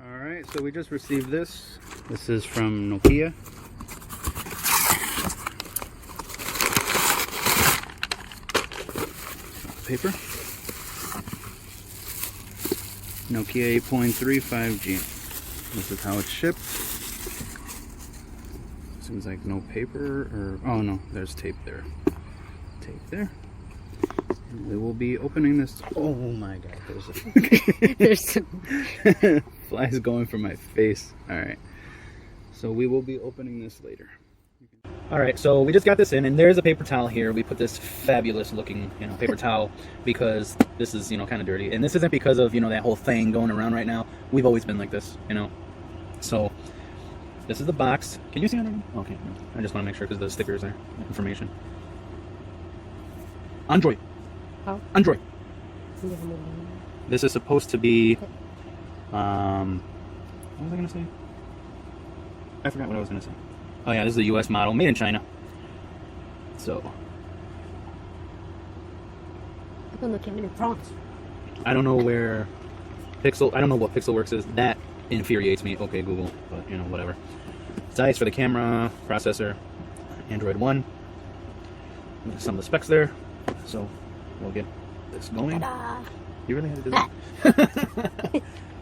Alright, so we just received this. This is from Nokia. Paper. Nokia 8.3 5G. This is how it's shipped. Seems like no paper or... oh no, there's tape there. Tape there. And we will be opening this... oh my god, there's a... There's some... flies going for my face. Alright. So we will be opening this later. Alright, so we just got this in, and there's a paper towel here. We put this fabulous looking, paper towel because this is, kind of dirty. And this isn't because of, that whole thing going around right now. We've always been like this, So, this is the box. Can you see it? Okay, I just want to make sure because the stickers are information. Android. How? Android. This is supposed to be, what was I going to say? I forgot what I was going to say. Oh yeah, this is the US model, made in China. So I don't know where Pixel, I don't know what Pixelworks is. That infuriates me. Okay, Google, but whatever. Zeiss for the camera, processor, Android 1. Some of the specs there. So we'll get this going. Ta-da! You really had to do that?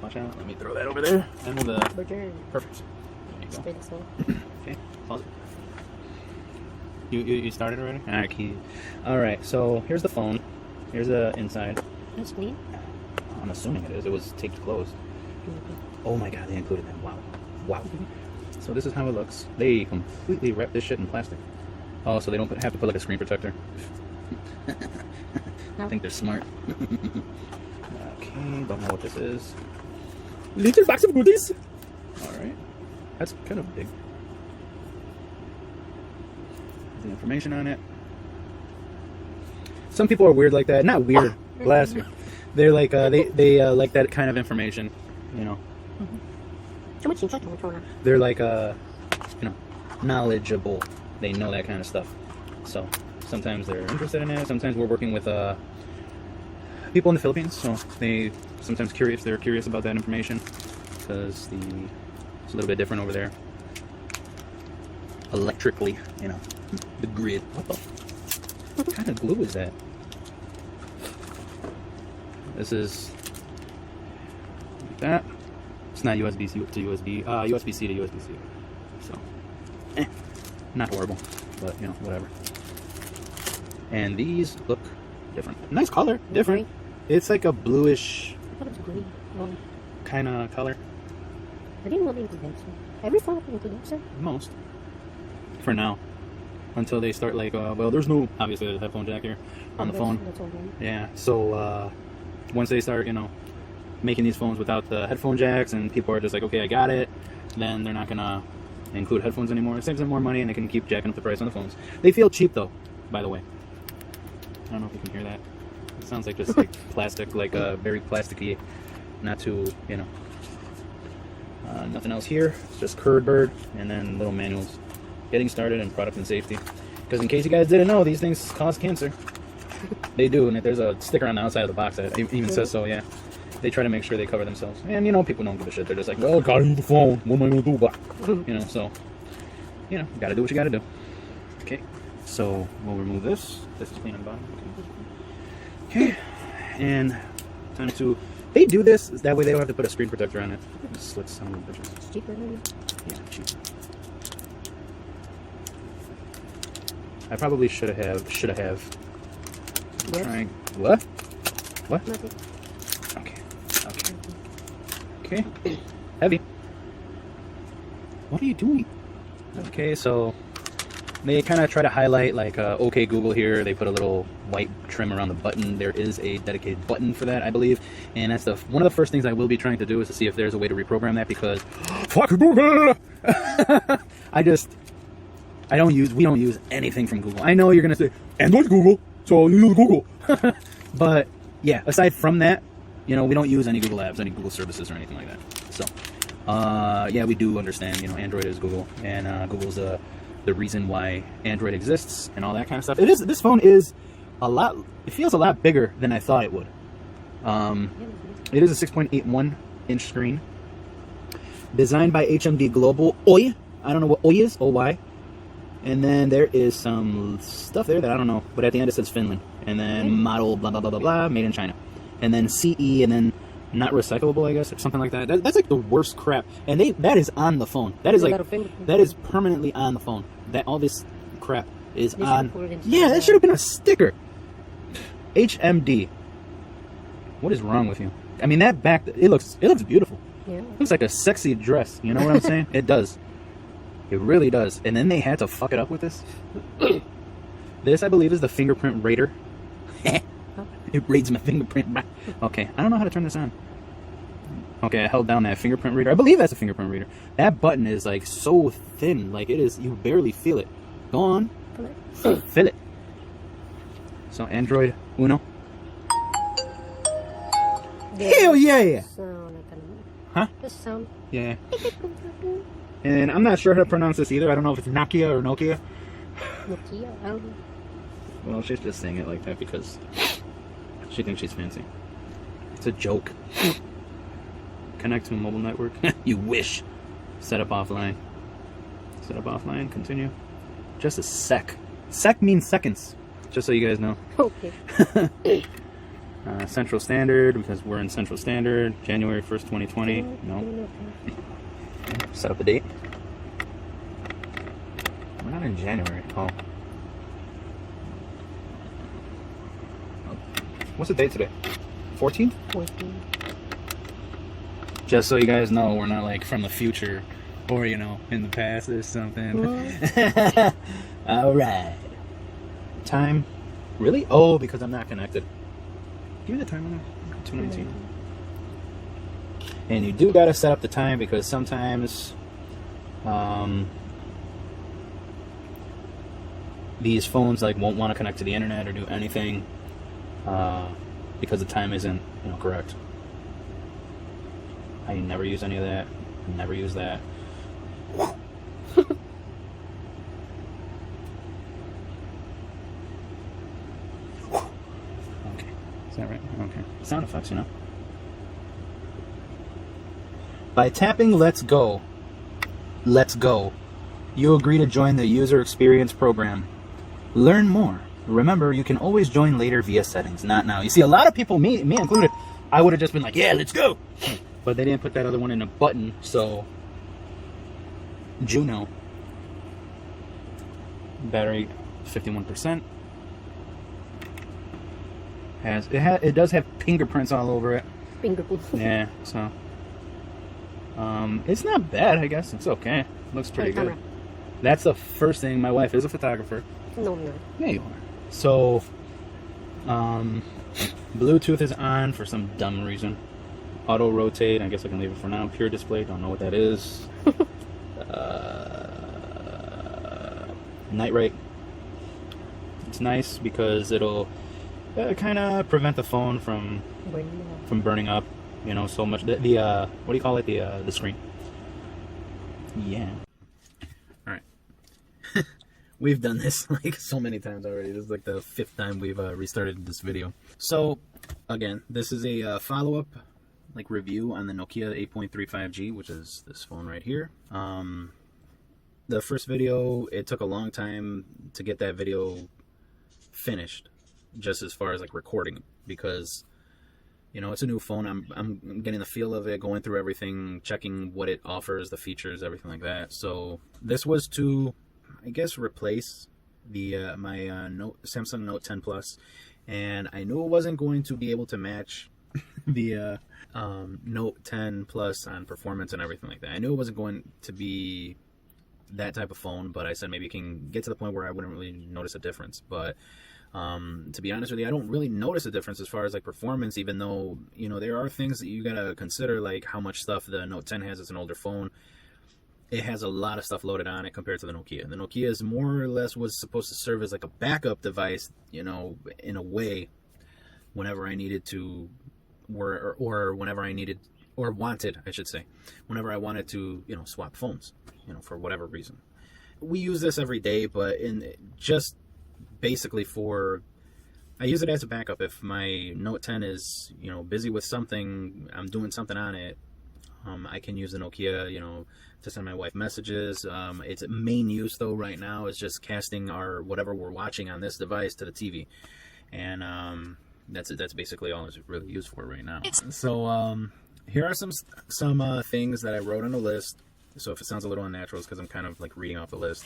Watch out, let me throw that over there. And we'll perfect. There you go. Okay, pause it. You started already? Alright, so here's the phone. Here's the inside. That's clean. I'm assuming it is. It was taped closed. Oh my god, they included that. Wow. Wow. So this is how it looks. They completely wrap this shit in plastic. Oh, so they don't have to put like a screen protector. I think they're smart. Okay, don't know what this is. Little box of goodies! Alright. That's kind of big. The information on it. Some people are weird like that. Not weird. Bless you. They're like they like that kind of information. They're like knowledgeable. They know that kind of stuff. So sometimes they're interested in it. Sometimes we're working with people in the Philippines, so they sometimes curious. They're curious about that information because it's a little bit different over there. Electrically, the grid. What kind of glue is that? This is like that. It's not USB-C to USB, USB-C to USB-C. So, not horrible, but whatever. And these look different. Nice color, different. It's like a bluish kind of color. I didn't want to include that. Every phone can include that. Most. For now. Until they start like, well, there's no, obviously there's a headphone jack here on the phone. Yeah, so once they start, making these phones without the headphone jacks and people are just like, okay, I got it, then they're not going to include headphones anymore. It saves them more money and they can keep jacking up the price on the phones. They feel cheap though, by the way. I don't know if you can hear that. It sounds like just like plastic, like very plasticky, not too, nothing else here. It's just curved bird and then little manuals. Getting started and product and safety. Because in case you guys didn't know, these things cause cancer. They do, and there's a sticker on the outside of the box that even says so, yeah. They try to make sure they cover themselves. And, people don't give a shit. They're just like, well, gotta use the phone. What am I gonna do about it? So, gotta do what you gotta do. Okay, so we'll remove this. This is clean on the bottom. Okay, and time to... They do this, that way they don't have to put a screen protector on it. Just slits some of the bitches. It's cheaper, maybe? Yeah, cheaper. I probably should have. Yes. Trying. What? Nothing. Okay. Heavy. What are you doing? Okay, so they kind of try to highlight like OK Google here. They put a little white trim around the button. There is a dedicated button for that, I believe, and that's one of the first things I will be trying to do is to see if there's a way to reprogram that because fuck Google. We don't use anything from Google. I know you're gonna say Android Google, so you use Google. But yeah, aside from that, we don't use any Google apps, any Google services or anything like that. So yeah, we do understand, Android is Google, and Google's the reason why Android exists and all that kind of stuff. This phone is it feels a lot bigger than I thought it would. It is a 6.81 inch screen. Designed by HMD Global. Oi! I don't know what Oi is. OY. And then there is some stuff there that I don't know. But at the end it says Finland. And then model blah, blah, blah, blah, blah. Made in China. And then CE and then not recyclable, I guess, or something like that. That's like the worst crap. And that is on the phone. That is like, that is permanently on the phone. That all this crap is on. Yeah, that should have been a sticker. HMD. What is wrong with you? I mean, that back, it looks beautiful. Yeah. It looks like a sexy dress. You know what I'm saying? It does. It really does. And then they had to fuck it up with this. This, I believe, is the Fingerprint Reader. It reads my fingerprint. Okay, I don't know how to turn this on. Okay, I held down that fingerprint reader. I believe that's a fingerprint reader. That button is like so thin, like it is, you barely feel it. Go on. Feel it. So Android Uno. Hell yeah! Huh? The sound. Yeah. And I'm not sure how to pronounce this either. I don't know if it's Nokia or Nokia. Nokia. I don't know. Well, she's just saying it like that because she thinks she's fancy. It's a joke. Connect to a mobile network. You wish. Set up offline. Set up offline. Continue. Just a sec. Sec means seconds. Just so you guys know. Okay. Central Standard, because we're in Central Standard. January 1st, 2020. No. Set up the date. We're not in January. Oh. What's the date today? 14th? 14. Just so you guys know, we're not like from the future or, you know, in the past or something. Alright. Time. Really? Oh, because I'm not connected. Give me the time on that. 2:19. And you do gotta set up the time because sometimes these phones like won't want to connect to the internet or do anything because the time isn't, you know, correct. I never use any of that. Never use that. Okay. Is that right? Okay. Sound effects, you know. By tapping Let's Go, you agree to join the user experience program. Learn more. Remember, you can always join later via settings, not now. You see, a lot of people, me included, I would have just been like, yeah, let's go. But they didn't put that other one in a button, so Juno. Battery 51%. It does have fingerprints all over it. Fingerprints. Yeah, so it's not bad, I guess. It's okay. Looks pretty good. That's the first thing. My wife is a photographer. No, I'm not. Yeah, you are. So Bluetooth is on for some dumb reason. Auto rotate, I guess I can leave it for now. Pure display, don't know what that is. Night ray. It's nice because it'll kind of prevent the phone from burning up. You know, so much. The what do you call it? The screen. Yeah. All right. We've done this like so many times already. This is like the 5th time we've restarted this video. So again, this is a follow-up like review on the Nokia 8.35G, which is this phone right here. The first video, it took a long time to get that video finished, just as far as like recording, because you know, it's a new phone. I'm getting the feel of it, going through everything, checking what it offers, the features, everything like that. So this was to, I guess, replace the my Samsung Note 10 Plus, and I knew it wasn't going to be able to match the Note 10 Plus on performance and everything like that. I knew it wasn't going to be that type of phone, but I said maybe it can get to the point where I wouldn't really notice a difference. But to be honest with you, I don't really notice a difference as far as like performance, even though, you know, there are things that you gotta consider, like how much stuff the Note 10 has. It's an older phone. It has a lot of stuff loaded on it compared to the Nokia. The Nokia is more or less was supposed to serve as like a backup device, you know, in a way, whenever I needed to, or whenever I needed, or wanted, I should say, whenever I wanted to, you know, swap phones, you know, for whatever reason. We use this every day, but in just basically for, I use it as a backup if my Note 10 is, you know, busy with something, I'm doing something on it, I can use the Nokia, to send my wife messages. Its main use though right now is just casting our whatever we're watching on this device to the TV, and that's basically all it's really used for right now. So here are some things that I wrote on the list. So if it sounds a little unnatural, it's because I'm kind of like reading off the list.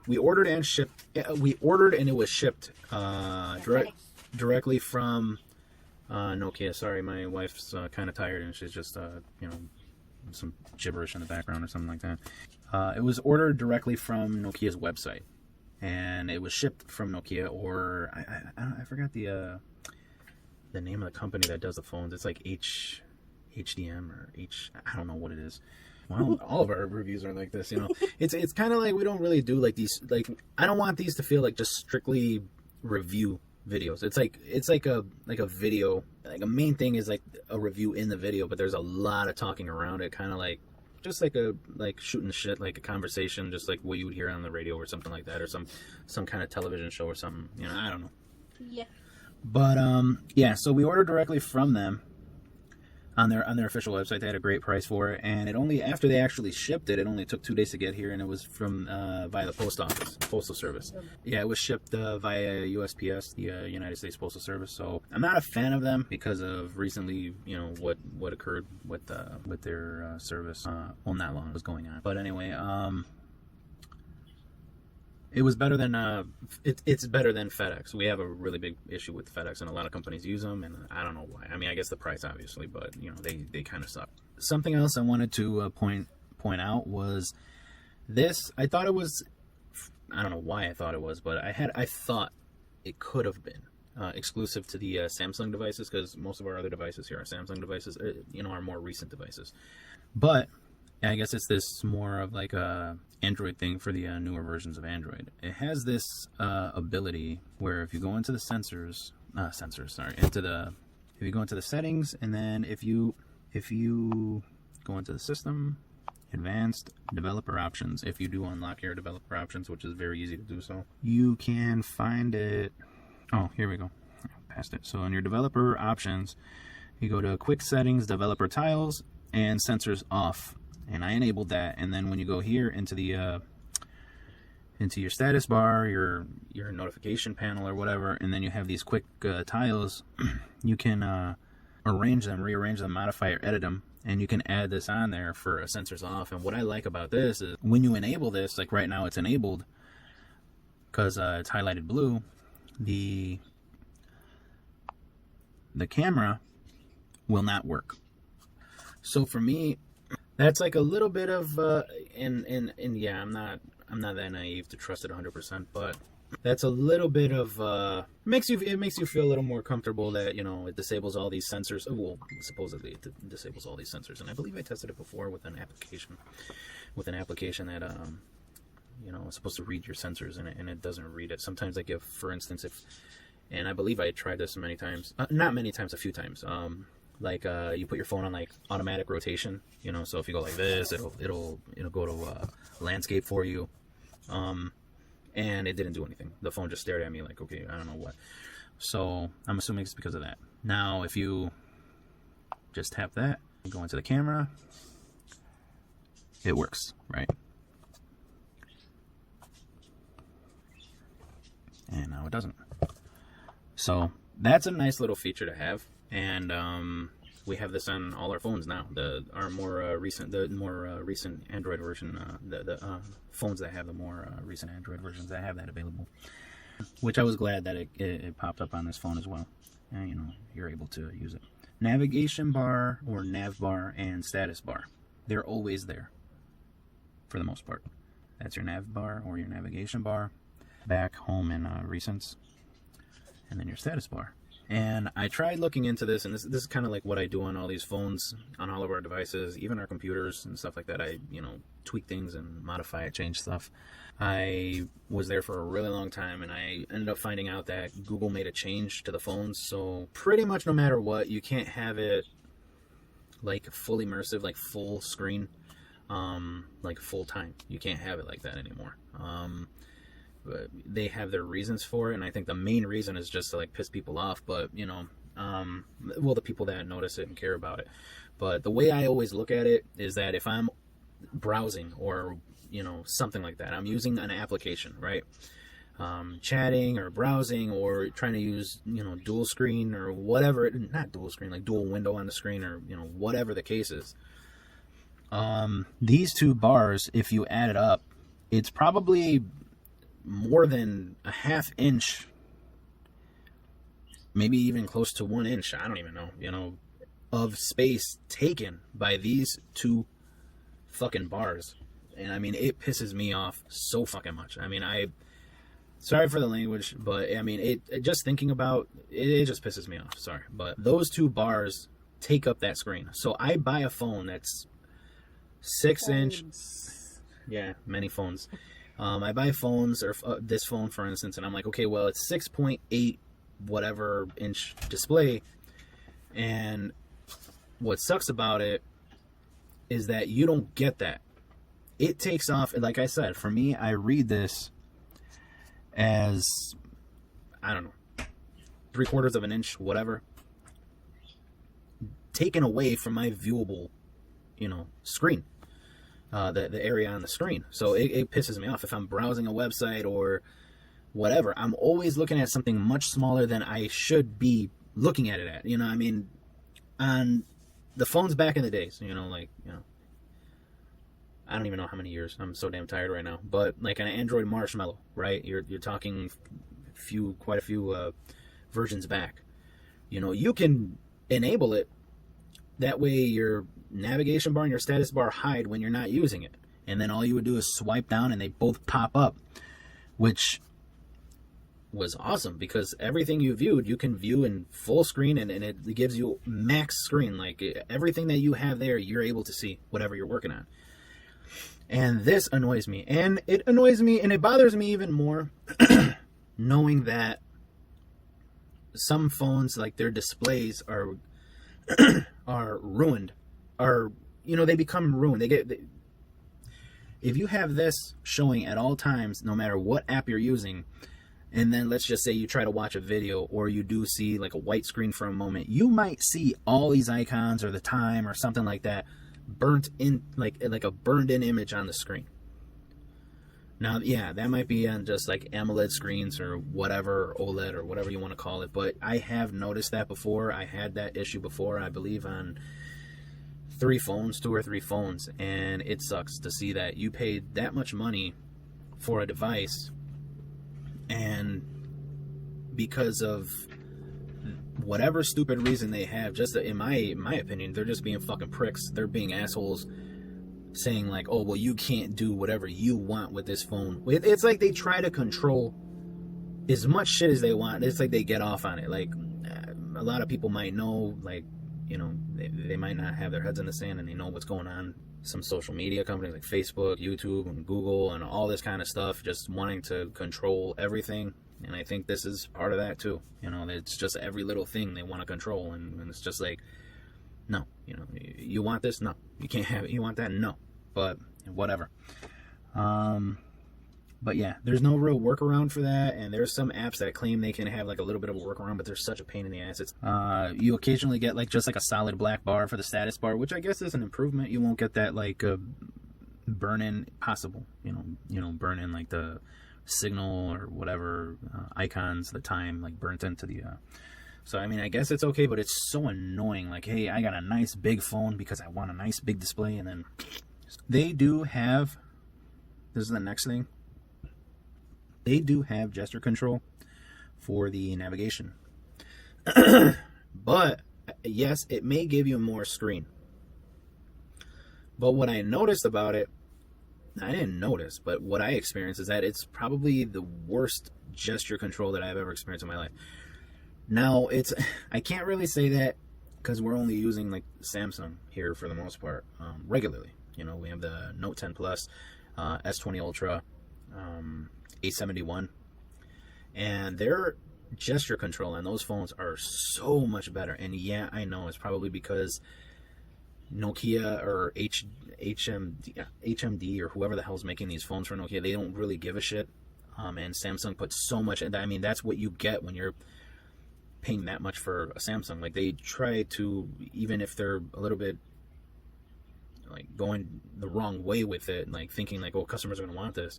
We ordered and shipped. We ordered and it was shipped directly from Nokia. Sorry, my wife's kind of tired and she's just some gibberish in the background or something like that. It was ordered directly from Nokia's website, and it was shipped from Nokia, or I forgot the name of the company that does the phones. It's like HDM or I don't know what it is. Well, all of our reviews are like this, It's kind of like we don't really do like these. Like I don't want these to feel like just strictly review videos. It's like a video. Like a main thing is like a review in the video, but there's a lot of talking around it, kind of like just like shooting shit, like a conversation, just like what you would hear on the radio or something like that, or some kind of television show or something. I don't know. Yeah. But yeah. So we ordered directly from them on their official website. They had a great price for it, and it only after they actually shipped it only took 2 days to get here, and it was from via the postal service. Yeah, it was shipped via USPS, the United States Postal Service. So I'm not a fan of them because of recently, what occurred with their service. Well, not long was going on, but anyway, it was better than it's better than FedEx. We have a really big issue with FedEx, and a lot of companies use them, and I don't know why. I mean, I guess the price obviously, but they kind of suck. Something else I wanted to point out was this. I thought it was, I don't know why I thought it was, but I thought it could have been exclusive to the Samsung devices, because most of our other devices here are Samsung devices, are more recent devices. But I guess it's this more of like a Android thing for the newer versions of Android. It has this ability where if you go into the if you go into the settings, and then if you go into the system, advanced developer options, if you do unlock your developer options, which is very easy to do so, you can find it. Oh, here we go. Past it. So in your developer options, you go to quick settings, developer tiles, and sensors off. And I enabled that, and then when you go here into the into your status bar, your notification panel or whatever, and then you have these quick tiles, you can rearrange them, modify or edit them, and you can add this on there for sensors off. And what I like about this is when you enable this, like right now it's enabled because it's highlighted blue, the camera will not work. So for me, that's like a little bit of and yeah, I'm not that naive to trust it 100%, but that's a little bit of it makes you feel a little more comfortable that it disables all these sensors. Well, supposedly it disables all these sensors, and I believe I tested it before with an application that it's supposed to read your sensors, and it doesn't read it. Sometimes, like if, for instance, and I believe I tried this many times, not many times, a few times. Like you put your phone on like automatic rotation, so if you go like this, it'll go to landscape for you, and it didn't do anything. The phone just stared at me like, okay, I don't know what. So I'm assuming it's because of that. Now if you just tap that and go into the camera, it works, right? And now it doesn't. So that's a nice little feature to have. And we have this on all our phones now. The more recent Android version, the phones that have the more recent Android versions that have that available. Which I was glad that it popped up on this phone as well. And you're able to use it. Navigation bar or nav bar and status bar, they're always there for the most part. That's your nav bar or your navigation bar. Back, home, and recents, and then your status bar. And I tried looking into this, and this is kind of like what I do on all these phones, on all of our devices, even our computers and stuff like that. I, tweak things and modify it, change stuff. I was there for a really long time, and I ended up finding out that Google made a change to the phones. So pretty much no matter what, you can't have it like full immersive, like full screen, like full time. You can't have it like that anymore. They have their reasons for it, and I think the main reason is just to like piss people off. But Well, the people that notice it and care about it. But the way I always look at it is that if I'm browsing or, something like that, I'm using an application, right? Chatting or browsing or trying to use, dual screen or whatever, not dual screen, like dual window on the screen or, whatever the case is. These two bars, if you add it up, it's probably more than a ½ inch, maybe even close to 1 inch. I don't even know, of space taken by these two fucking bars. And I mean, it pisses me off so fucking much. I mean, sorry for the language, but I mean, it just thinking about it just pisses me off. Sorry, but those two bars take up that screen. So I buy a phone that's 6-inch. Yeah, many phones. I buy phones, or this phone, for instance, and I'm like, okay, well, it's 6.8 whatever inch display. And what sucks about it is that you don't get that. It takes off, like I said, for me, I read this as, I don't know, 3/4 of an inch, whatever, taken away from my viewable, screen. The area on the screen. So it pisses me off if I'm browsing a website or whatever. I'm always looking at something much smaller than I should be looking at it at. I mean, on the phones back in the days, I don't even know how many years. I'm so damn tired right now. But like an Android Marshmallow, right? You're talking quite a few versions back. You can enable it. That way your navigation bar and your status bar hide when you're not using it. And then all you would do is swipe down and they both pop up, which was awesome because everything you viewed, you can view in full screen and it gives you max screen. Like everything that you have there, you're able to see whatever you're working on. And this annoys me. And it annoys me and it bothers me even more knowing that some phones, like their displays are ruined, they become ruined. If you have this showing at all times, no matter what app you're using, and then let's just say you try to watch a video or you do see like a white screen for a moment, you might see all these icons or the time or something like that burnt in, like a burned in image on the screen. Now, yeah, that might be on just like AMOLED screens or whatever, OLED or whatever you want to call it, but I have noticed that before. I had that issue before, I believe on 2 or 3 phones, and it sucks to see that you paid that much money for a device, and because of whatever stupid reason they have, just in my opinion, they're just being fucking pricks. They're being assholes, saying like, oh, well, you can't do whatever you want with this phone. It's like they try to control as much shit as they want. It's like they get off on it. Like a lot of people might know, like, they might not have their heads in the sand and they know what's going on. Some social media companies like Facebook, YouTube, and Google, and all this kind of stuff, just wanting to control everything. And I think this is part of that too. It's just every little thing they want to control, and it's just like, no, you want this? No, you can't have it. You want that? No, but whatever. But yeah, there's no real workaround for that, and there's some apps that claim they can have like a little bit of a workaround, but they're such a pain in the ass. It's you occasionally get like just like a solid black bar for the status bar, which I guess is an improvement. You won't get that like burn-in possible, burn-in like the signal or whatever icons, the time like burnt into the so I mean, I guess it's okay, but it's so annoying. Like, hey, I got a nice big phone because I want a nice big display, and then they do have, this is the next thing, they do have gesture control for the navigation. But yes, it may give you more screen. But what I noticed about it, I didn't notice, but what I experienced is that it's probably the worst gesture control that I've ever experienced in my life. Now, I can't really say that because we're only using like Samsung here for the most part, regularly. We have the Note 10 Plus, S20 Ultra, A71, and their gesture control on those phones are so much better. And yeah, I know it's probably because Nokia or HMD or whoever the hell's making these phones for Nokia, they don't really give a shit. And Samsung puts so much, I mean, that's what you get when you're paying that much for a Samsung. Like, they try to, even if they're a little bit like going the wrong way with it, like thinking like, oh, customers are going to want this,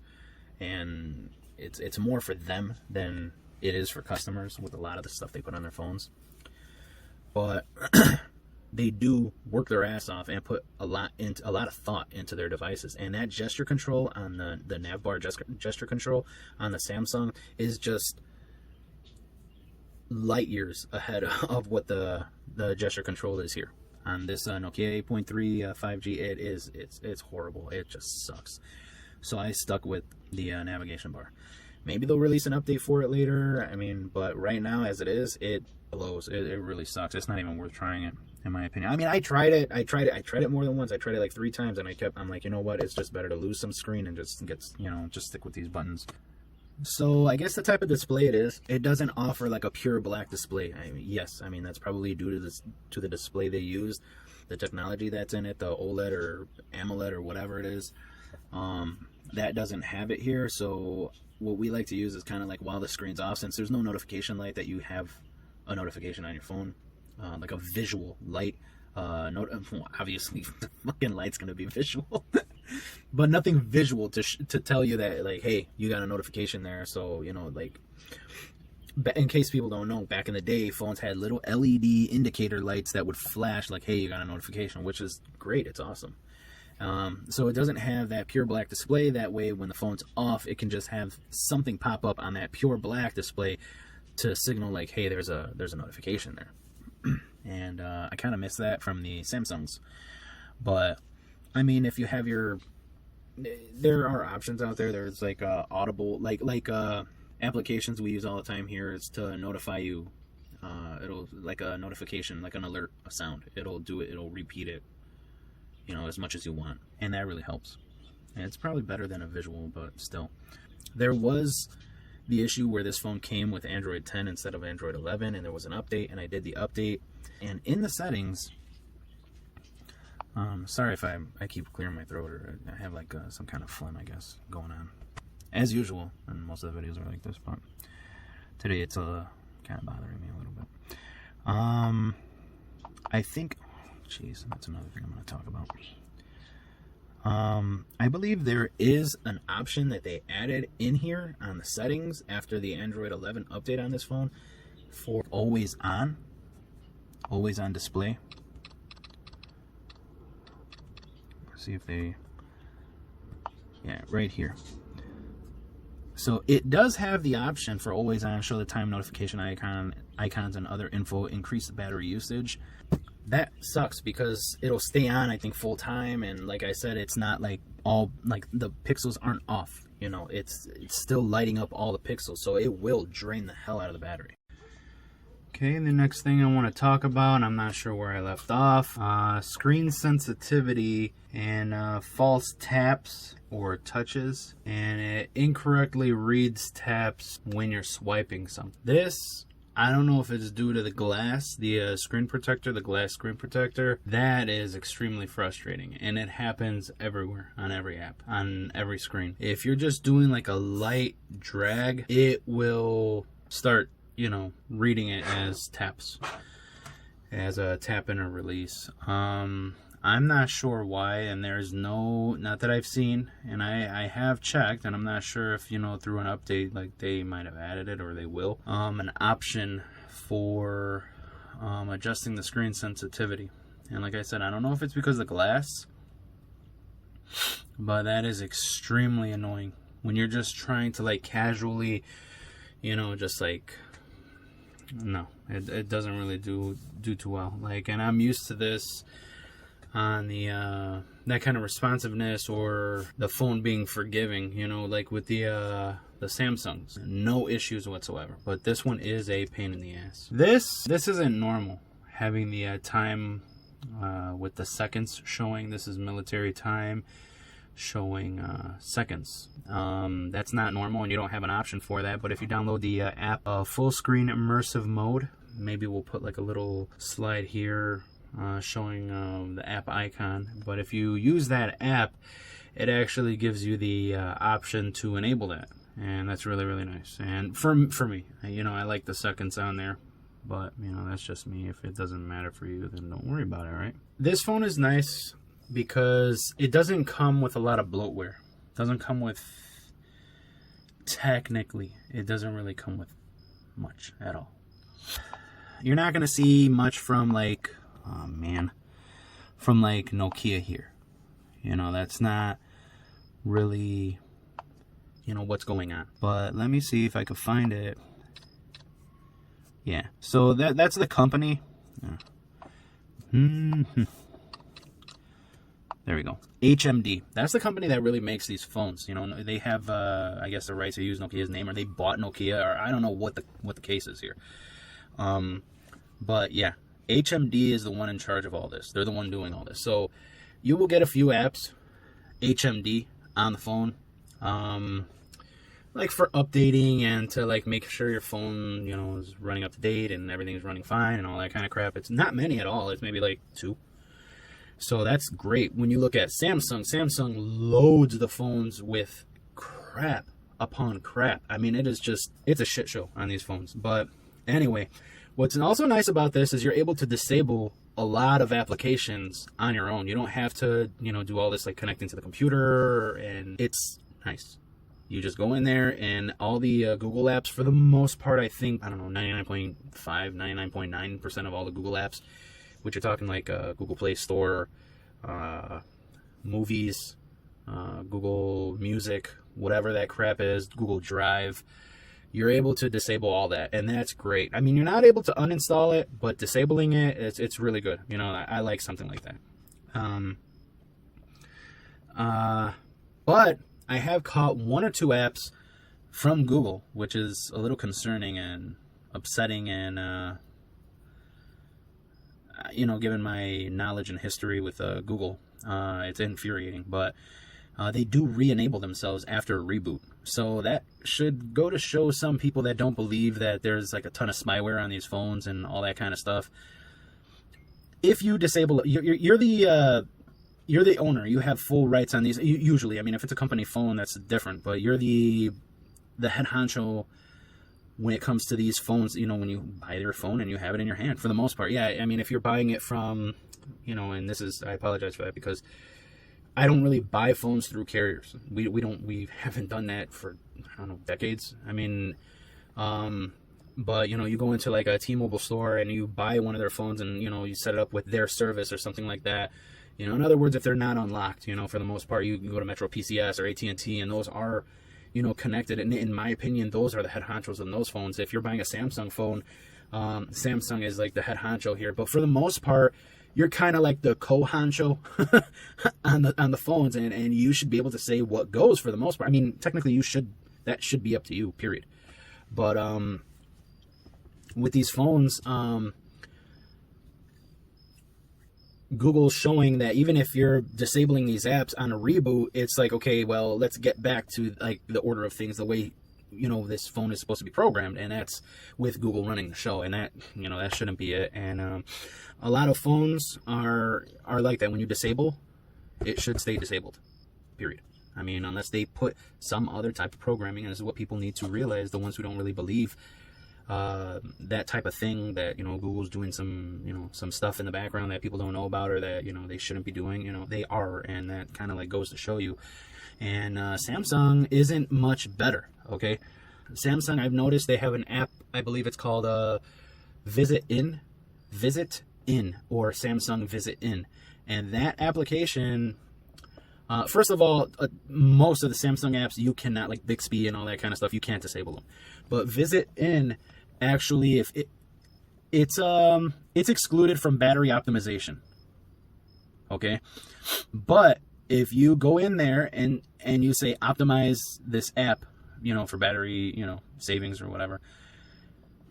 and it's more for them than it is for customers with a lot of the stuff they put on their phones. But they do work their ass off and put a lot of thought into their devices. And that gesture control on the nav bar gesture control on the Samsung is just light years ahead of what the gesture control is here on this Nokia 8.3 5G. It's horrible. It just sucks. So I stuck with the navigation bar. Maybe they'll release an update for it later. I mean, but right now as it is, it blows. It really sucks. It's not even worth trying it, in my opinion. I mean, I tried it more than once. I tried it like 3 times, and I'm like, you know what? It's just better to lose some screen and just stick with these buttons. So I guess the type of display it is, it doesn't offer like a pure black display. I mean, yes, I mean that's probably due to the display they used, the technology that's in it, the OLED or AMOLED or whatever it is. That doesn't have it here. So what we like to use is kind of like while the screen's off, since there's no notification light, that you have a notification on your phone, like a visual light. Obviously the fucking light's gonna be visual, but nothing visual to tell you that, like, hey, you got a notification there. So, you know, like, in case people don't know, back in the day, phones had little LED indicator lights that would flash like, hey, you got a notification, which is great. It's awesome. So it doesn't have that pure black display. That way, when the phone's off, it can just have something pop up on that pure black display to signal like, hey, there's a notification there. And I kind of miss that from the Samsungs. But I mean, if you have there are options out there. There's like audible, like applications we use all the time here is to notify you. It'll, like a notification, like an alert, a sound. It'll do it. It'll repeat it, you know, as much as you want, and that really helps. And it's probably better than a visual, but still. There was the issue where this phone came with Android 10 instead of Android 11, and there was an update, and I did the update, and in the settings, sorry if I keep clearing my throat, or I have like some kind of phlegm, I guess, going on, as usual, and most of the videos are like this, but today it's kind of bothering me a little bit. I think, jeez, that's another thing I'm going to talk about. I believe there is an option that they added in here on the settings after the Android 11 update on this phone for always on display. Let's see if they, yeah, right here. So it does have the option for always on, show the time notification icons and other info, increase the battery usage. That sucks because it'll stay on, I think, full time, and like I said, it's not like all, like, the pixels aren't off, you know, it's still lighting up all the pixels, so it will drain the hell out of the battery. Okay, the next thing I want to talk about, I'm not sure where I left off, screen sensitivity and false taps or touches, and it incorrectly reads taps when you're swiping something. This, I don't know if it's due to the glass, the screen protector, the glass screen protector. That is extremely frustrating, and it happens everywhere, on every app, on every screen. If you're just doing like a light drag, it will start, you know, reading it as taps, as a tap in or release. I'm not sure why, and there's not that I've seen, and I have checked, and I'm not sure if, you know, through an update, like they might have added it or they will, an option for adjusting the screen sensitivity. And like I said, I don't know if it's because of the glass, but that is extremely annoying when you're just trying to like casually, you know, just like, no, it doesn't really do too well. Like, and I'm used to this on the that kind of responsiveness, or the phone being forgiving, you know, like with the Samsungs, no issues whatsoever. But this one is a pain in the ass. This isn't normal, having the time with the seconds showing. This is military time showing seconds. That's not normal, and you don't have an option for that. But if you download the app full screen immersive mode, maybe we'll put like a little slide here showing the app icon. But if you use that app, it actually gives you the option to enable that, and that's really, really nice. And for me, you know, I like the seconds on there. But, you know, that's just me. If it doesn't matter for you, then don't worry about it, right? This phone is nice because it doesn't come with a lot of bloatware. It doesn't come with, technically, it doesn't really come with much at all. You're not going to see much from like, oh man, from like Nokia here. You know, that's not really, you know, what's going on. But let me see if I can find it. Yeah, so that's the company. Mm-hmm. There we go. HMD. That's the company that really makes these phones. You know, they have, I guess, the right to use Nokia's name, or they bought Nokia, or I don't know what the case is here. But yeah, HMD is the one in charge of all this. They're the one doing all this. So you will get a few apps, HMD, on the phone, like for updating and to like make sure your phone, you know, is running up to date and everything's running fine and all that kind of crap. It's not many at all. It's maybe like 2. So that's great. When you look at Samsung loads the phones with crap upon crap. I mean, it's a shit show on these phones. But anyway, what's also nice about this is you're able to disable a lot of applications on your own. You don't have to, you know, do all this like connecting to the computer, and it's nice. You just go in there, and all the Google apps, for the most part, I think, I don't know, 99.5, 99.9% of all the Google apps, which you're talking like Google Play Store, movies, Google Music, whatever that crap is, Google Drive, you're able to disable all that, and that's great. I mean, you're not able to uninstall it, but disabling it, it's really good. You know, I like something like that. But I have caught 1 or 2 apps from Google, which is a little concerning and upsetting, and you know, given my knowledge and history with Google, it's infuriating. But they do re-enable themselves after a reboot, so that should go to show some people that don't believe that there's like a ton of spyware on these phones and all that kind of stuff. If you disable it, you're the owner. You have full rights on these. Usually, I mean, if it's a company phone, that's different. But you're the head honcho when it comes to these phones. You know, when you buy their phone and you have it in your hand, for the most part. Yeah, I mean, if you're buying it from, you know, and I apologize for that because I don't really buy phones through carriers. We haven't done that for, I don't know, decades. I mean, but you know, you go into like a T-Mobile store and you buy one of their phones, and you know, you set it up with their service or something like that. You know, in other words, if they're not unlocked, you know, for the most part, you can go to Metro PCS or AT&T, and those are, you know, connected. And in my opinion, those are the head honchos on those phones. If you're buying a Samsung phone, Samsung is like the head honcho here. But for the most part, you're kind of like the co-honcho on the phones, and you should be able to say what goes for the most part. I mean, technically, that should be up to you, period. But with these phones, Google's showing that even if you're disabling these apps on a reboot, it's like, okay, well, let's get back to like the order of things, the way, you know, this phone is supposed to be programmed, and that's with Google running the show, and that, you know, that shouldn't be it. And a lot of phones are like that. When you disable, it should stay disabled, period. I mean, unless they put some other type of programming, and this is what people need to realize, the ones who don't really believe that type of thing, that, you know, Google's doing some, you know, some stuff in the background that people don't know about, or that, you know, they shouldn't be doing. You know, they are, and that kind of like goes to show you. And Samsung isn't much better. Okay, Samsung, I've noticed they have an app, I believe it's called Visit In, or Samsung Visit In, and that application, first of all, most of the Samsung apps you cannot, like Bixby and all that kind of stuff, you can't disable them. But Visit In, actually, if it's excluded from battery optimization. Okay, but if you go in there and you say optimize this app, you know, for battery, you know, savings or whatever,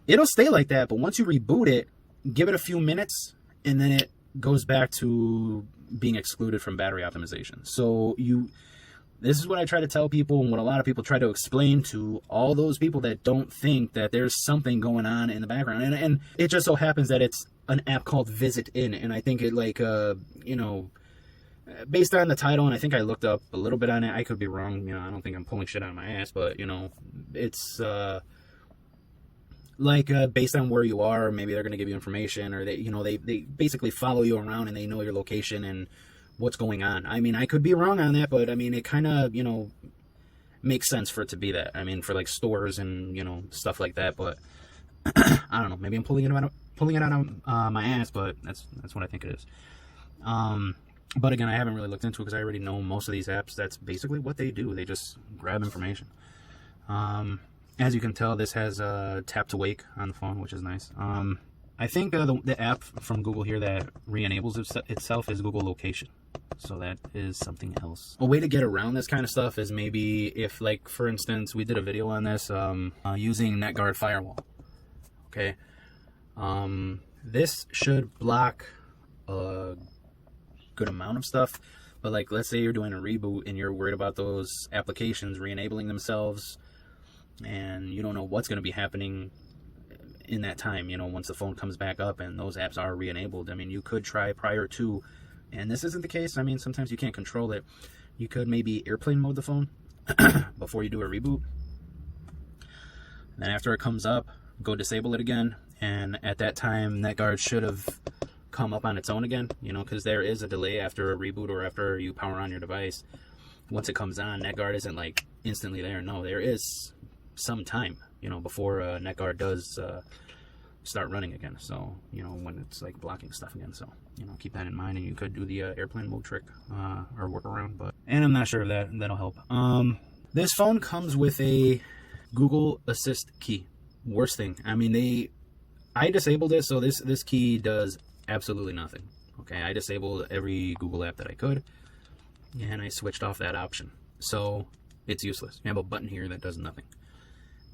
it'll stay like that. But once you reboot it, give it a few minutes, and then it goes back to being excluded from battery optimization. So this is what I try to tell people, and what a lot of people try to explain to all those people that don't think that there's something going on in the background. And it just so happens that it's an app called Visit In, and I think it, like, you know, based on the title, and I think I looked up a little bit on it, I could be wrong, you know, I don't think I'm pulling shit out of my ass, but, you know, it's, like based on where you are, maybe they're going to give you information, or they basically follow you around and they know your location and what's going on. I mean, I could be wrong on that, but I mean, it kind of makes sense for it to be that. I mean, for like stores and stuff like that. But I don't know. Maybe I'm pulling it out of my ass, but that's what I think it is. But again, I haven't really looked into it because I already know most of these apps. That's basically what they do. They just grab information. As you can tell, this has tap to wake on the phone, which is nice. I think the app from Google here that re-enables itself is Google Location. So that is something else. A way to get around this kind of stuff is maybe if, like, for instance, we did a video on this using NetGuard Firewall. Okay. This should block a good amount of stuff. But, like, let's say you're doing a reboot and you're worried about those applications re-enabling themselves, and you don't know what's going to be happening in that time, once the phone comes back up and those apps are re-enabled. I mean, you could try prior to, and this isn't the case. I mean, sometimes you can't control it. You could maybe airplane mode the phone before you do a reboot. Then after it comes up, go disable it again. And at that time, NetGuard should have come up on its own again, because there is a delay after a reboot or after you power on your device. Once it comes on, NetGuard isn't like instantly there. No, there is some time, before NetGuard does start running again. So, when it's like blocking stuff again. So, keep that in mind, and you could do the airplane mode trick or workaround. And I'm not sure if that'll help. This phone comes with a Google Assist key. Worst thing. I mean, I disabled it, so this key does absolutely nothing. Okay, I disabled every Google app that I could, and I switched off that option. So it's useless. You have a button here that does nothing.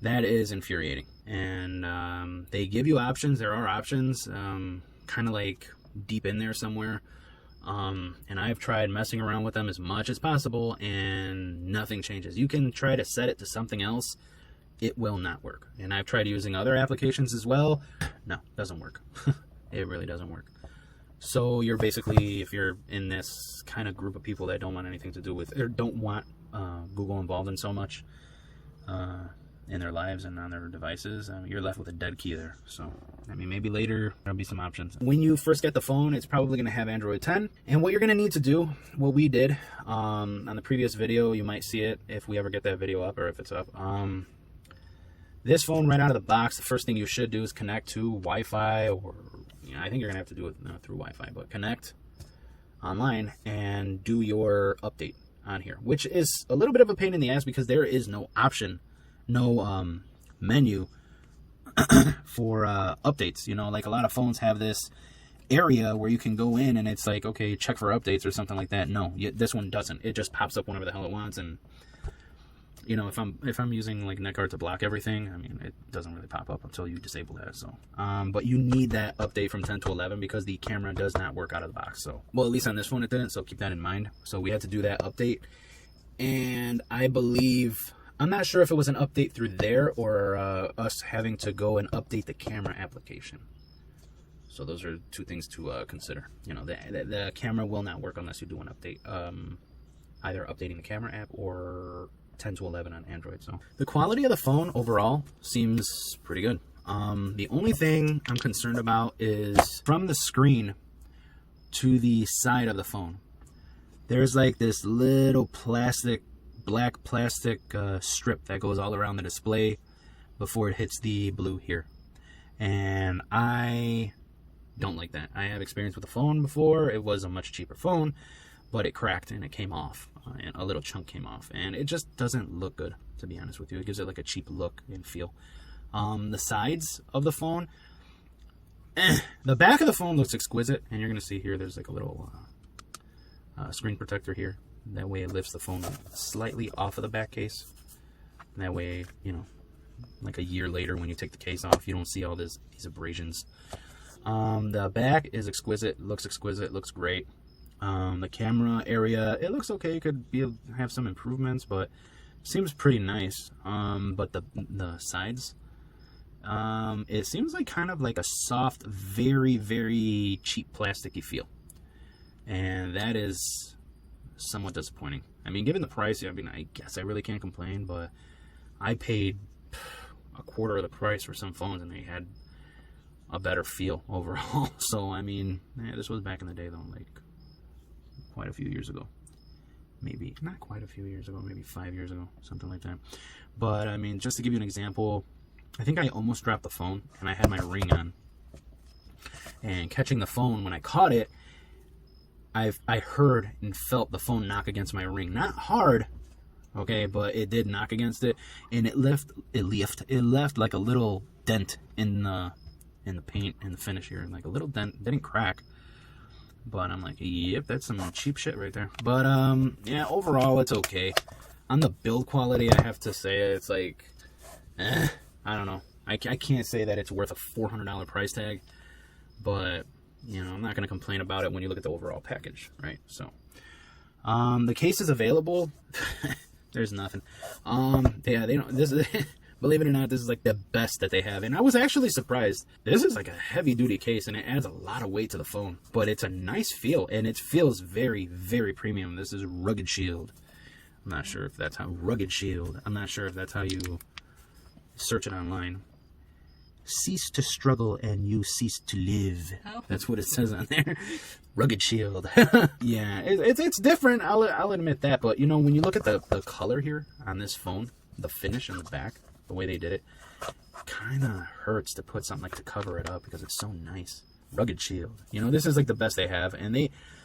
That is infuriating. And they give you options. There are options, kind of like deep in there somewhere. And I've tried messing around with them as much as possible, and nothing changes. You can try to set it to something else. It will not work. And I've tried using other applications as well. No, doesn't work. It really doesn't work. So you're basically, if you're in this kind of group of people that don't want anything to do with, or don't want Google involved in so much in their lives and on their devices, you're left with a dead key there. So, I mean, maybe later there'll be some options. When you first get the phone, it's probably going to have Android 10. And what you're going to need to do, what we did on the previous video, you might see it if we ever get that video up, or if it's up. This phone right out of the box, the first thing you should do is connect to Wi-Fi, or I think you're going to have to do it through Wi-Fi, but connect online and do your update on here, which is a little bit of a pain in the ass because there is no option, no menu for updates. Like a lot of phones have this area where you can go in and it's like, okay, check for updates or something like that. No, this one doesn't. It just pops up whenever the hell it wants. And if I'm using like NetGuard to block everything, I mean, it doesn't really pop up until you disable that. So, but you need that update from 10 to 11 because the camera does not work out of the box. So, well, at least on this phone it didn't. So keep that in mind. So we had to do that update, and I believe, I'm not sure if it was an update through there or us having to go and update the camera application. So those are two things to consider. The camera will not work unless you do an update, either updating the camera app or 10 to 11 on Android. So the quality of the phone overall seems pretty good. The only thing I'm concerned about is from the screen to the side of the phone, there's like this little black plastic strip that goes all around the display before it hits the blue here, and I don't like that. I have experience with the phone before. It was a much cheaper phone, but it cracked and it came off, and a little chunk came off, and it just doesn't look good, to be honest with you. It gives it like a cheap look and feel. The sides of the phone, the back of the phone looks exquisite, and you're gonna see here there's like a little screen protector here. That way it lifts the phone slightly off of the back case. And that way, like a year later when you take the case off, you don't see all these abrasions. The back is exquisite, looks great. The camera area, it looks okay. It could have some improvements, but seems pretty nice. But the sides, it seems like kind of like a soft, very, very cheap plasticky feel, and that is somewhat disappointing. I mean, given the price, I mean, I guess I really can't complain, but I paid a quarter of the price for some phones, and they had a better feel overall. So I mean, yeah, this was back in the day though, like quite a few years ago. Maybe not quite a few years ago, maybe 5 years ago, something like that. But I mean, just to give you an example, I think I almost dropped the phone, and I had my ring on, and catching the phone, when I caught it, I heard and felt the phone knock against my ring. Not hard, okay, but it did knock against it, and it left like a little dent in the paint, in the finish here, like a little dent. It didn't crack, but I'm like, yep, that's some cheap shit right there. But yeah, overall it's okay. On the build quality, I have to say it's like, I don't know. I can't say that it's worth a $400 price tag, but you know, I'm not going to complain about it when you look at the overall package, right? So, the case is available. There's nothing. Yeah, they don't. This is, believe it or not, this is like the best that they have, and I was actually surprised. This is like a heavy duty case, and it adds a lot of weight to the phone, but it's a nice feel, and it feels very, very premium. This is Rugged Shield. I'm not sure if that's how Rugged Shield. I'm not sure if that's how you search it online. Cease to struggle and you cease to live. Oh. That's what it says on there. Rugged Shield. Yeah, it's different. I'll admit that. But you know, when you look at the color here on this phone, the finish on the back, the way they did it, kind of hurts to put something like to cover it up because it's so nice. Rugged Shield. You know, this is like the best they have. And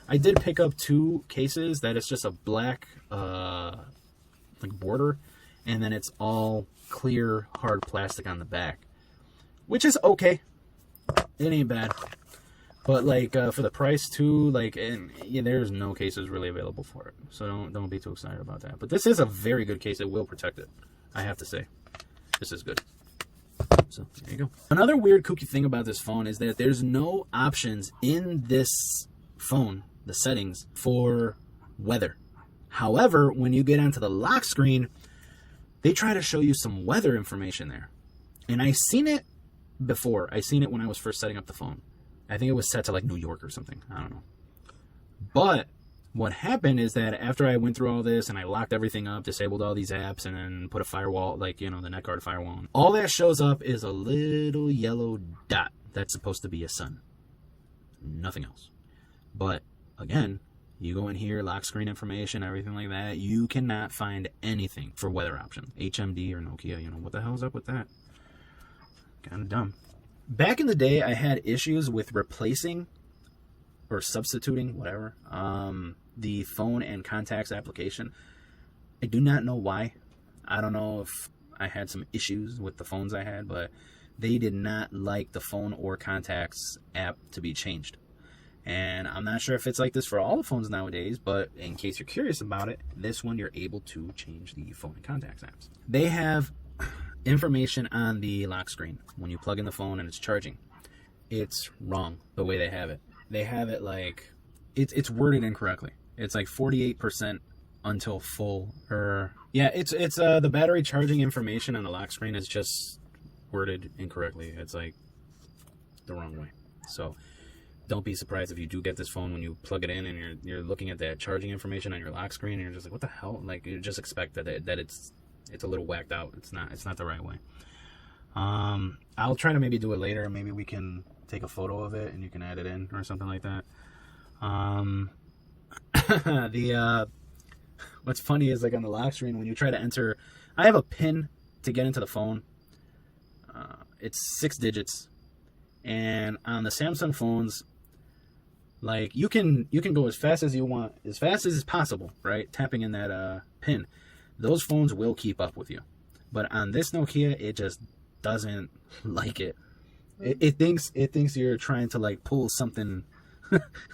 I did pick up 2 cases that it's just a black like border, and then it's all clear hard plastic on the back, which is okay. It ain't bad. But like for the price too, like, and yeah, there's no cases really available for it, so don't be too excited about that. But this is a very good case. It will protect it, I have to say. This is good. So there you go. Another weird kooky thing about this phone is that there's no options in this phone, the settings, for weather. However, when you get onto the lock screen, they try to show you some weather information there. And I seen it before. I seen it when I was first setting up the phone. I think it was set to like New York or something. I don't know. But what happened is that after I went through all this and I locked everything up, disabled all these apps, and then put a firewall, like, you know, the NetGuard firewall on, all that shows up is a little yellow dot that's supposed to be a sun. Nothing else. But again, you go in here, lock screen information, everything like that, you cannot find anything for weather option. HMD or Nokia, you know, what the hell's up with that? Kind of dumb. Back in the day, I had issues with replacing or substituting, whatever, the phone and contacts application. I do not know why. I don't know if I had some issues with the phones I had, but they did not like the phone or contacts app to be changed. And I'm not sure if it's like this for all the phones nowadays, but in case you're curious about it, this one you're able to change the phone and contacts apps. They have information on the lock screen when you plug in the phone and it's charging. It's wrong the way they have it. They have it like it's worded incorrectly. It's like 48% until full, or yeah, it's the battery charging information on the lock screen is just worded incorrectly. It's like the wrong way. So don't be surprised if you do get this phone when you plug it in and you're looking at that charging information on your lock screen and you're just like, what the hell? Like, you just expect that it's a little whacked out. It's not the right way. I'll try to maybe do it later. Maybe we can take a photo of it and you can add it in or something like that. What's funny is, like, on the lock screen, when you try to enter, I have a pin to get into the phone. It's 6 digits, and on the Samsung phones, like, you can go as fast as you want, as fast as is possible, right? Tapping in that pin. Those phones will keep up with you. But on this Nokia, it just doesn't like it. It thinks you're trying to, like, pull something,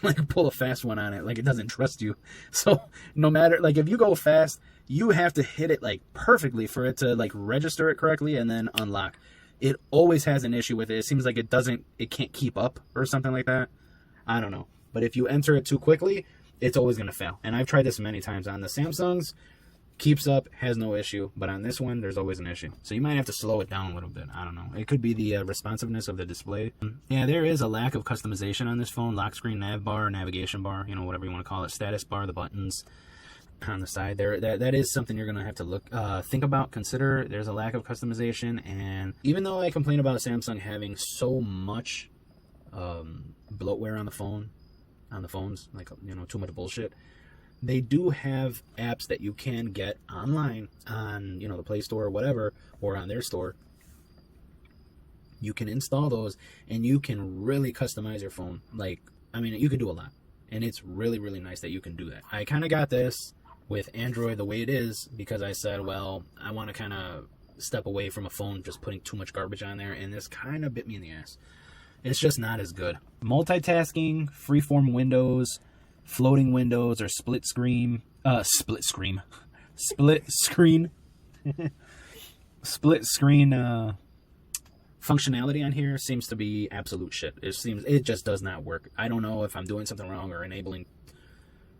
like pull a fast one on it. Like, it doesn't trust you. So no matter, like, if you go fast, you have to hit it, like, perfectly for it to, like, register it correctly and then unlock. It always has an issue with it. It seems like it can't keep up or something like that. I don't know. But if you enter it too quickly, it's always going to fail. And I've tried this many times. On the Samsungs, keeps up, has no issue. But on this one, there's always an issue. So you might have to slow it down a little bit. I don't know. It could be the responsiveness of the display. Yeah, there is a lack of customization on this phone. Lock screen, nav bar, navigation bar, you know, whatever you want to call it. Status bar, the buttons. on the side there. That is something you're gonna have to think about, consider. There's a lack of customization, and even though I complain about Samsung having so much bloatware on the phones, like, too much bullshit, they do have apps that you can get online on, the Play Store or whatever, or on their store. You can install those and you can really customize your phone. Like, you can do a lot, and it's really, really nice that you can do that. I kind of got this with Android the way it is because I said, well, I want to kind of step away from a phone just putting too much garbage on there, and this kind of bit me in the ass. It's just not as good. Multitasking, freeform windows, floating windows, or split screen functionality on here seems to be absolute shit. It just does not work. I don't know if I'm doing something wrong or enabling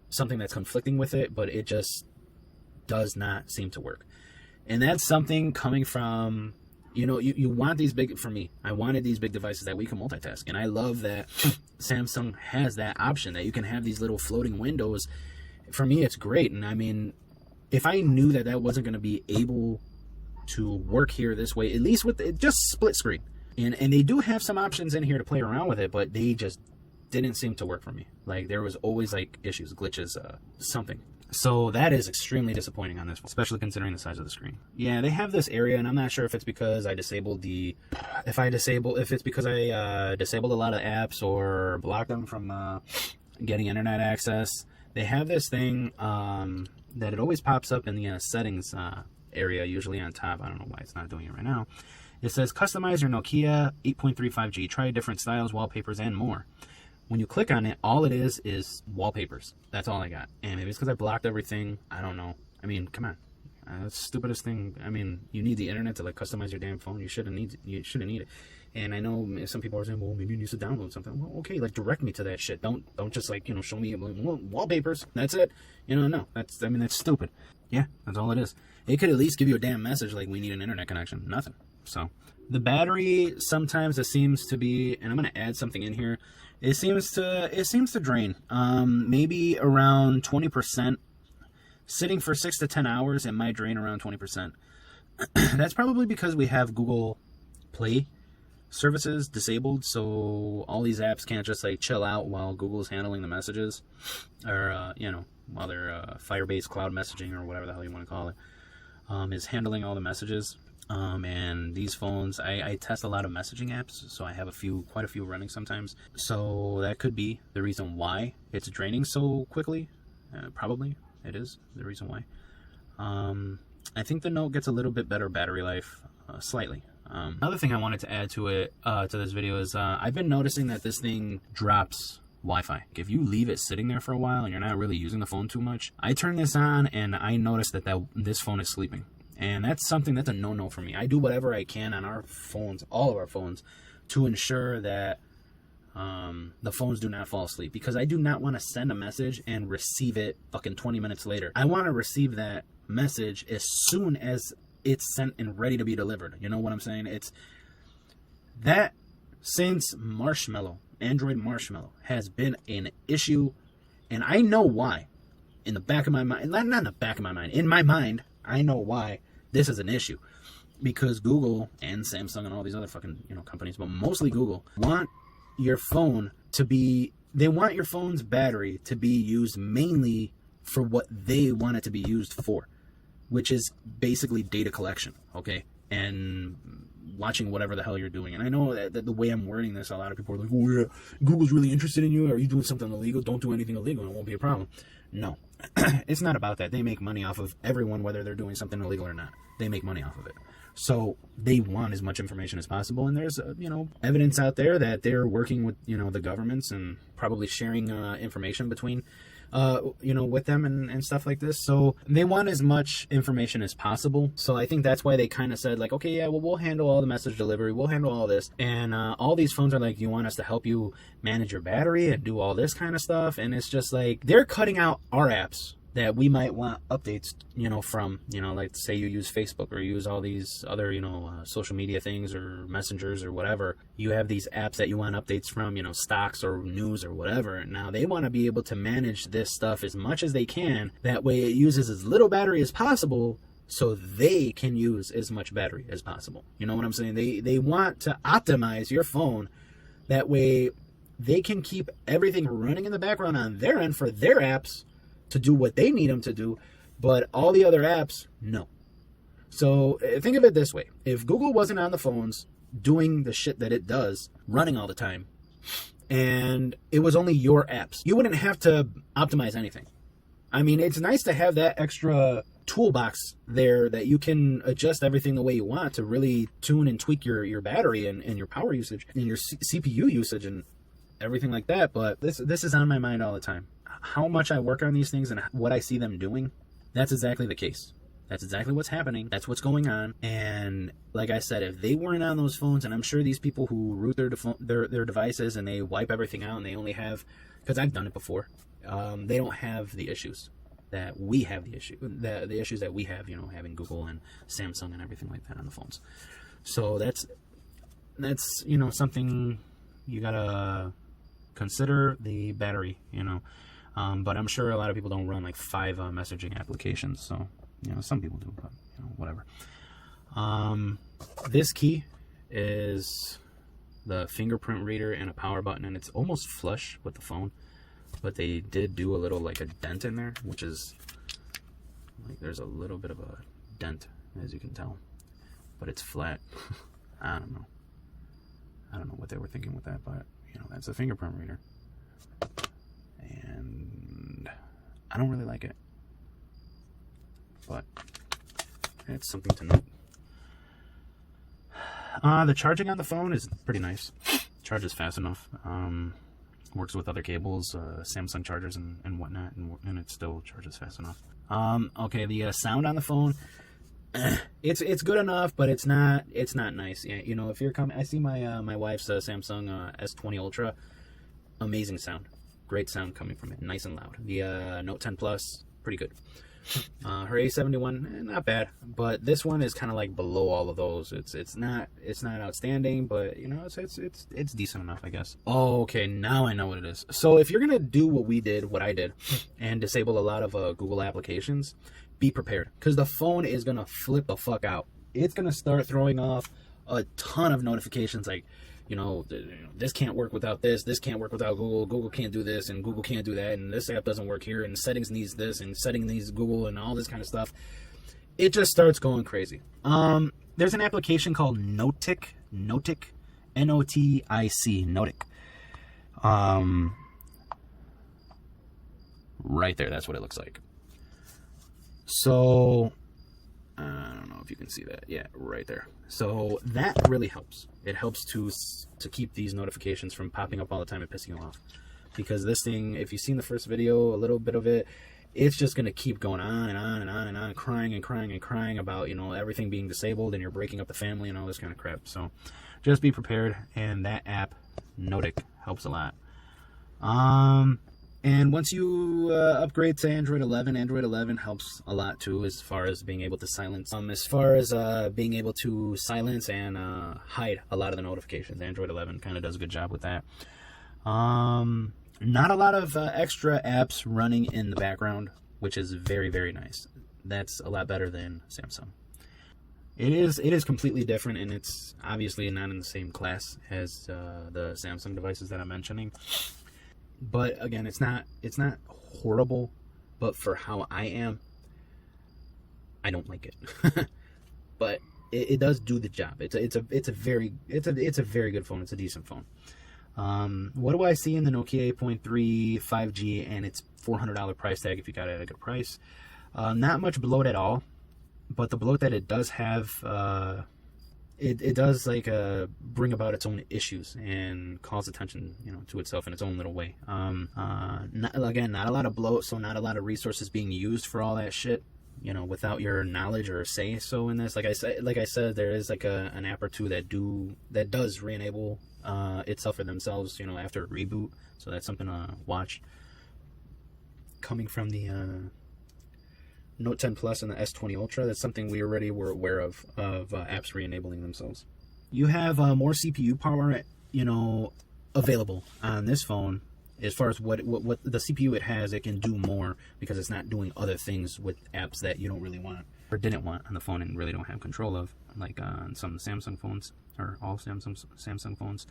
something that's conflicting with it, but it just does not seem to work. And that's something coming from, you want these big, for me, I wanted these big devices that we can multitask. And I love that Samsung has that option, that you can have these little floating windows. For me, it's great. And if I knew that wasn't going to be able to work here this way, at least with it, just split screen. And they do have some options in here to play around with it, but they just didn't seem to work for me. Like, there was always issues, glitches, something. So that is extremely disappointing on this, especially considering the size of the screen. Yeah, they have this area, and I'm not sure if it's because I disabled if it's because I disabled a lot of apps or blocked them from getting internet access. They have this thing that it always pops up in the settings area, usually on top. I don't know why it's not doing it right now. It says customize your Nokia 8.35G. Try different styles, wallpapers, and more. When you click on it, all it is wallpapers. That's all I got. And maybe it's because I blocked everything. I don't know. Come on. That's the stupidest thing. You need the internet to customize your damn phone. You shouldn't need it. And I know some people are saying, well, maybe you need to download something. Well, okay, direct me to that shit. Don't just show me wallpapers. That's it. No. That's stupid. Yeah, that's all it is. It could at least give you a damn message like, we need an internet connection. Nothing. So the battery, sometimes it seems to be, and I'm going to add something in here. It seems to drain. Maybe around 20%. Sitting for 6 to 10 hours, it might drain around 20%. That's probably because we have Google Play services disabled, so all these apps can't just chill out while Google's handling the messages, or while their Firebase cloud messaging, or whatever the hell you want to call it, is handling all the messages. And these phones, I test a lot of messaging apps, so I have quite a few running sometimes. So that could be the reason why it's draining so quickly. Probably it is the reason why. I think the Note gets a little bit better battery life, slightly. Another thing I wanted to add to this video is I've been noticing that this thing drops Wi-Fi. If you leave it sitting there for a while and you're not really using the phone too much, I turn this on and I notice that this phone is sleeping. And that's a no-no for me. I do whatever I can on our phones, all of our phones, to ensure that the phones do not fall asleep. Because I do not want to send a message and receive it fucking 20 minutes later. I want to receive that message as soon as it's sent and ready to be delivered. You know what I'm saying? It's that since Android Marshmallow has been an issue, and I know why. In the back of my mind, not in the back of my mind, in my mind, I know why this is an issue. Because Google and Samsung and all these other fucking companies, but mostly Google, want your phone they want your phone's battery to be used mainly for what they want it to be used for, which is basically data collection, okay? And watching whatever the hell you're doing. And I know that the way I'm wording this, a lot of people are like, oh yeah, Google's really interested in you. Are you doing something illegal? Don't do anything illegal and it won't be a problem. No, it's not about that. They make money off of everyone, whether they're doing something illegal or not. They make money off of it. So they want as much information as possible. And there's, evidence out there that they're working with, the governments and probably sharing information between with them and stuff like this. So they want as much information as possible. So I think that's why they kind of said okay, yeah, well, we'll handle all the message delivery. We'll handle all this. And all these phones are like, you want us to help you manage your battery and do all this kind of stuff. And it's just they're cutting out our apps that we might want updates, from, like say you use Facebook or use all these other, social media things or messengers or whatever. You have these apps that you want updates from, stocks or news or whatever. Now they want to be able to manage this stuff as much as they can. That way it uses as little battery as possible, so they can use as much battery as possible. You know what I'm saying? They want to optimize your phone. That way they can keep everything running in the background on their end for their apps to do what they need them to do, but all the other apps, no. So think of it this way. If Google wasn't on the phones doing the shit that it does, running all the time, and it was only your apps, you wouldn't have to optimize anything. I mean, it's nice to have that extra toolbox there that you can adjust everything the way you want to really tune and tweak your battery and your power usage and your CPU usage and everything like that. But this is on my mind all the time. How much I work on these things and what I see them doing, that's exactly the case. That's exactly what's happening. That's what's going on. And like I said, if they weren't on those phones, and I'm sure these people who root their devices and they wipe everything out and they only have, because I've done it before, they don't have the issues that we have, the issues that we have, having Google and Samsung and everything like that on the phones. So that's something you gotta consider, the battery, but I'm sure a lot of people don't run like 5 messaging applications. So, some people do, but whatever. This key is the fingerprint reader and a power button, and it's almost flush with the phone, but they did do a little like a dent in there, which is like, there's a little bit of a dent, as you can tell, but it's flat. I don't know what they were thinking with that, but that's a fingerprint reader. And I don't really like it, but it's something to note. The charging on the phone is pretty nice. Charges fast enough. Works with other cables, Samsung chargers and whatnot, and it still charges fast enough. Okay, the sound on the phone, it's good enough, but it's not nice. If you're coming, I see my wife's Samsung S20 Ultra, amazing sound. Great sound coming from it, nice and loud. The Note 10 Plus, pretty good. Her A71, not bad, but this one is kind of like below all of those. It's not outstanding, but it's decent enough, I guess. Oh, okay, now I know what it is. So if you're gonna do what I did, and disable a lot of Google applications, be prepared, because the phone is gonna flip the fuck out. It's gonna start throwing off a ton of notifications like, this can't work without this can't work without Google can't do this, and Google can't do that, and this app doesn't work here, and settings needs this, and settings needs Google, and all this kind of stuff. It just starts going crazy. There's an application called Notic, Notic, Notic. Right there, that's what it looks like. So I don't know if you can see that. Yeah, right there. So that really helps. It helps to keep these notifications from popping up all the time and pissing you off. Because this thing, if you've seen the first video, a little bit of it, it's just going to keep going on and on and on and on, crying and crying and crying about, everything being disabled and you're breaking up the family and all this kind of crap. So just be prepared. And that app, Notic, helps a lot. And once you upgrade to Android 11 helps a lot too, as far as being able to silence. Being able to silence and hide a lot of the notifications. Android 11 kind of does a good job with that. Not a lot of extra apps running in the background, which is very, very nice. That's a lot better than Samsung. It is completely different, and it's obviously not in the same class as the Samsung devices that I'm mentioning. But again, it's not horrible, but for how I am, I don't like it. But it does do the job. It's a very good phone. It's a decent phone. What do I see in the Nokia 8.3 5G and its $400 price tag if you got it at a good price? Not much bloat at all, but the bloat that it does have, it does bring about its own issues and calls attention, to itself in its own little way. Not a lot of bloat, so not a lot of resources being used for all that shit, without your knowledge or say so in this. Like I said, there is an app or two that does re-enable itself or themselves, after a reboot. So that's something to watch. Coming from the Note 10 Plus and the S20 Ultra. That's something we already were aware of apps re-enabling themselves. You have more CPU power, available on this phone. As far as what the CPU it has, it can do more because it's not doing other things with apps that you don't really want or didn't want on the phone and really don't have control of, like on some Samsung phones or all Samsung phones.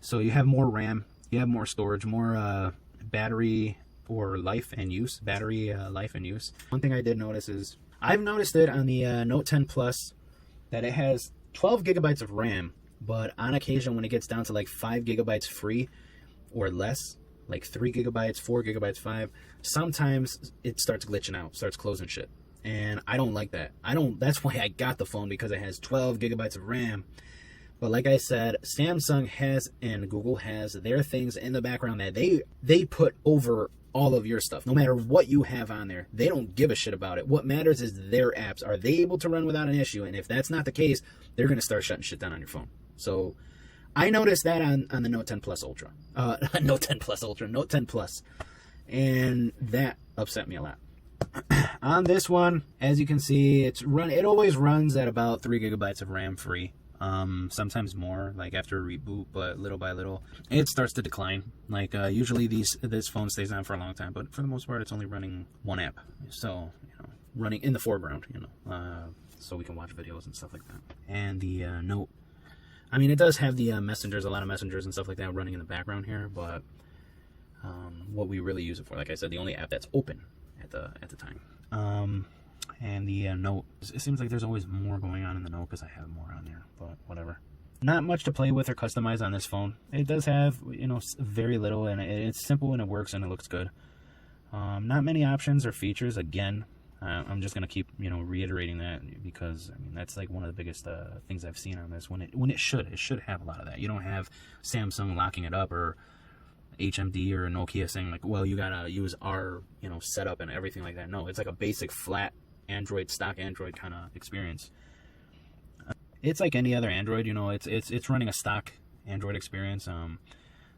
So you have more RAM, you have more storage, more battery or life and use. Life and use. One thing I did notice is I've noticed it on the Note 10 Plus that it has 12 gigabytes of RAM, but on occasion when it gets down to like 5 gigabytes free or less, like 3 gigabytes, 4 gigabytes, 5, sometimes it starts glitching out, starts closing shit. And I don't like that. That's why I got the phone, because it has 12 gigabytes of RAM. But like I said, Samsung has and Google has their things in the background that they put over all of your stuff. No matter what you have on there, they don't give a shit about it. What matters is their apps. Are they able to run without an issue? And if that's not the case, they're going to start shutting shit down on your phone. So I noticed that on the Note 10 Plus Ultra. Note 10 Plus Ultra, Note 10 Plus. And that upset me a lot. On this one, as you can see, it always runs at about 3 gigabytes of RAM free. Sometimes more, like after a reboot, but little by little it starts to decline. Like usually this phone stays on for a long time, but for the most part it's only running one app, so running in the foreground, so we can watch videos and stuff like that. And the Note, I mean, it does have the messengers, a lot of messengers and stuff like that running in the background here, but what we really use it for, like I said, the only app that's open at the time. And the Note, it seems like there's always more going on in the Note because I have more on there, but whatever. Not much to play with or customize on this phone. It does have, very little, and it's simple and it works and it looks good. Not many options or features. Again, I'm just gonna keep reiterating that, because I mean that's like one of the biggest things I've seen on this. When it should have a lot of that. You don't have Samsung locking it up or HMD or Nokia saying like, well, you gotta use our setup and everything like that. No, it's like a basic flat stock Android kind of experience. It's like any other Android, it's running a stock Android experience.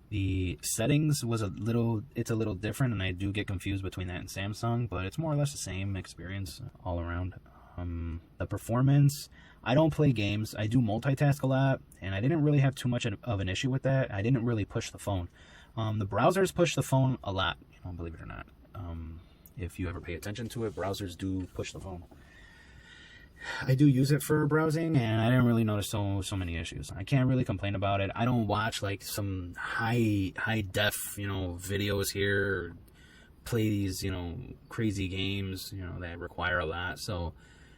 The settings it's a little different, and I do get confused between that and Samsung, but it's more or less the same experience all around. The performance, I don't play games. I do multitask a lot, and I didn't really have too much of an issue with that. I didn't really push the phone. The browsers push the phone a lot, believe it or not. If you ever pay attention to it, browsers do push the phone. I do use it for browsing, and I didn't really notice so many issues. I can't really complain about it. I don't watch like some high def videos here, or play these crazy games that require a lot. So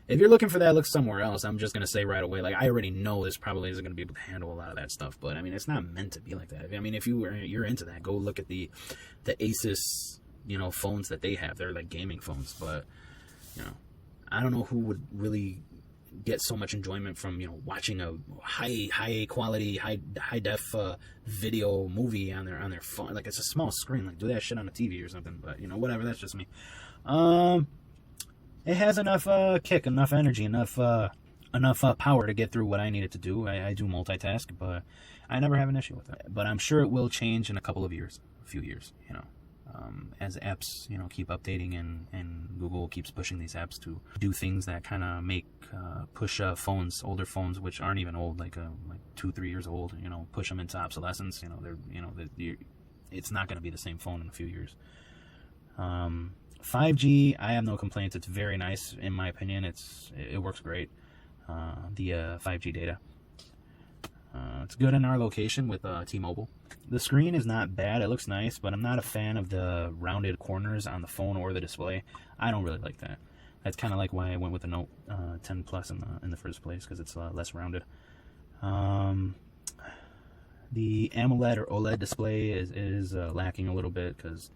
if you're looking for that, look somewhere else. I'm just gonna say right away, like, I already know this probably isn't gonna be able to handle a lot of that stuff, but I mean, it's not meant to be like that. I mean, if you're into that, go look at the Asus phones that they have. They're like gaming phones, but I don't know who would really get so much enjoyment from watching a high quality high def video movie on their phone. Like, it's a small screen. Like, do that shit on a TV or something. But whatever, that's just me. It has enough kick, enough energy, enough power to get through what I need it to do. I do multitask, but I never have an issue with it. But I'm sure it will change in a few years, as apps, keep updating and Google keeps pushing these apps to do things that kind of make push older phones, which aren't even old, like 2-3 years old, push them into obsolescence. It's not going to be the same phone in a few years. 5G, I have no complaints. It's very nice, in my opinion. It works great. The 5G data. It's good in our location with T-Mobile. The screen is not bad. It looks nice, but I'm not a fan of the rounded corners on the phone or the display. I don't really like that. That's kind of like why I went with the Note 10 Plus in the first place, because it's less rounded. The AMOLED or OLED display is lacking a little bit, because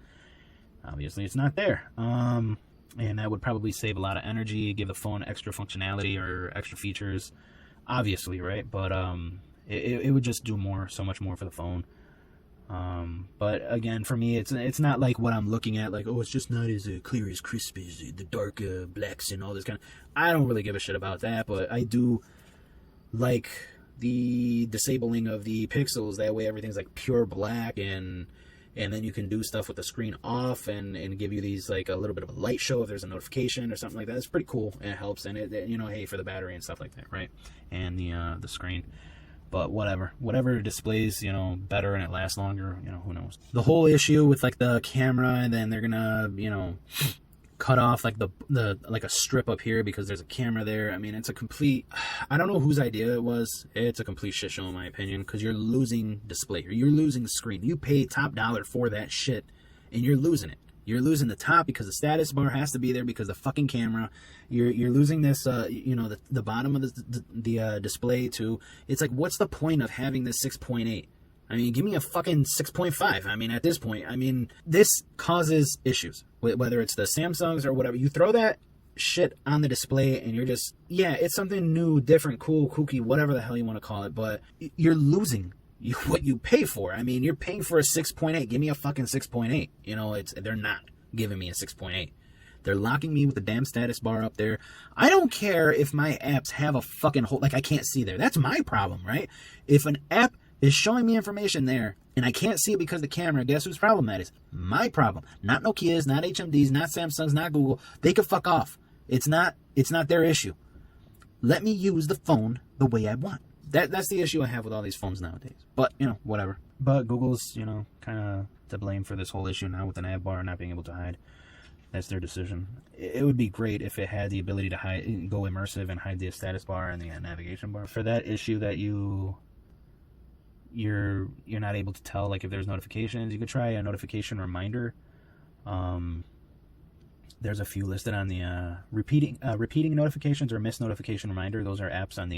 obviously it's not there. And that would probably save a lot of energy, give the phone extra functionality or extra features, obviously, right? But it would just do so much more for the phone. But again, for me, it's not like what I'm looking at, like, oh, it's just not as clear as crisp as the dark blacks and all this kind of. I don't really give a shit about that, but I do like the disabling of the pixels. That way, everything's like pure black, and and then you can do stuff with the screen off and give you these like a little bit of a light show if there's a notification or something like that. It's pretty cool, and it helps, and it you know, hey, for the battery and stuff like that, right? And the screen. But whatever displays, you know, better and it lasts longer, you know, who knows. The whole issue with like the camera, and then they're gonna, you know, cut off like the like a strip up here because there's a camera there. I mean, it's a complete, I don't know whose idea it was. It's a complete shit show in my opinion, because you're losing display, or you're losing screen. You pay top dollar for that shit and you're losing it. You're losing the top because the status bar has to be there because the fucking camera. You're losing this, you know, the bottom of the display too. It's like, what's the point of having this 6.8? I mean, give me a fucking 6.5. I mean, at this point, I mean, this causes issues. Whether it's the Samsungs or whatever, you throw that shit on the display and you're just, yeah, it's something new, different, cool, kooky, whatever the hell you want to call it, but you're losing what you pay for. I mean, you're paying for a 6.8. Give me a fucking 6.8. You know, they're not giving me a 6.8. They're locking me with the damn status bar up there. I don't care if my apps have a fucking hole, like I can't see there. That's my problem, right? If an app is showing me information there and I can't see it because of the camera, guess whose problem that is? My problem. Not Nokia's, not HMD's, not Samsung's, not Google. They can fuck off. It's not their issue. Let me use the phone the way I want. That's the issue I have with all these phones nowadays. But, you know, whatever. But Google's, you know, kind of to blame for this whole issue now with the nav bar not being able to hide. That's their decision. It would be great if it had the ability to hide, go immersive and hide the status bar and the navigation bar. For that issue that you're not able to tell, like if there's notifications, you could try a notification reminder. There's a few listed on the repeating notifications or missed notification reminder. Those are apps on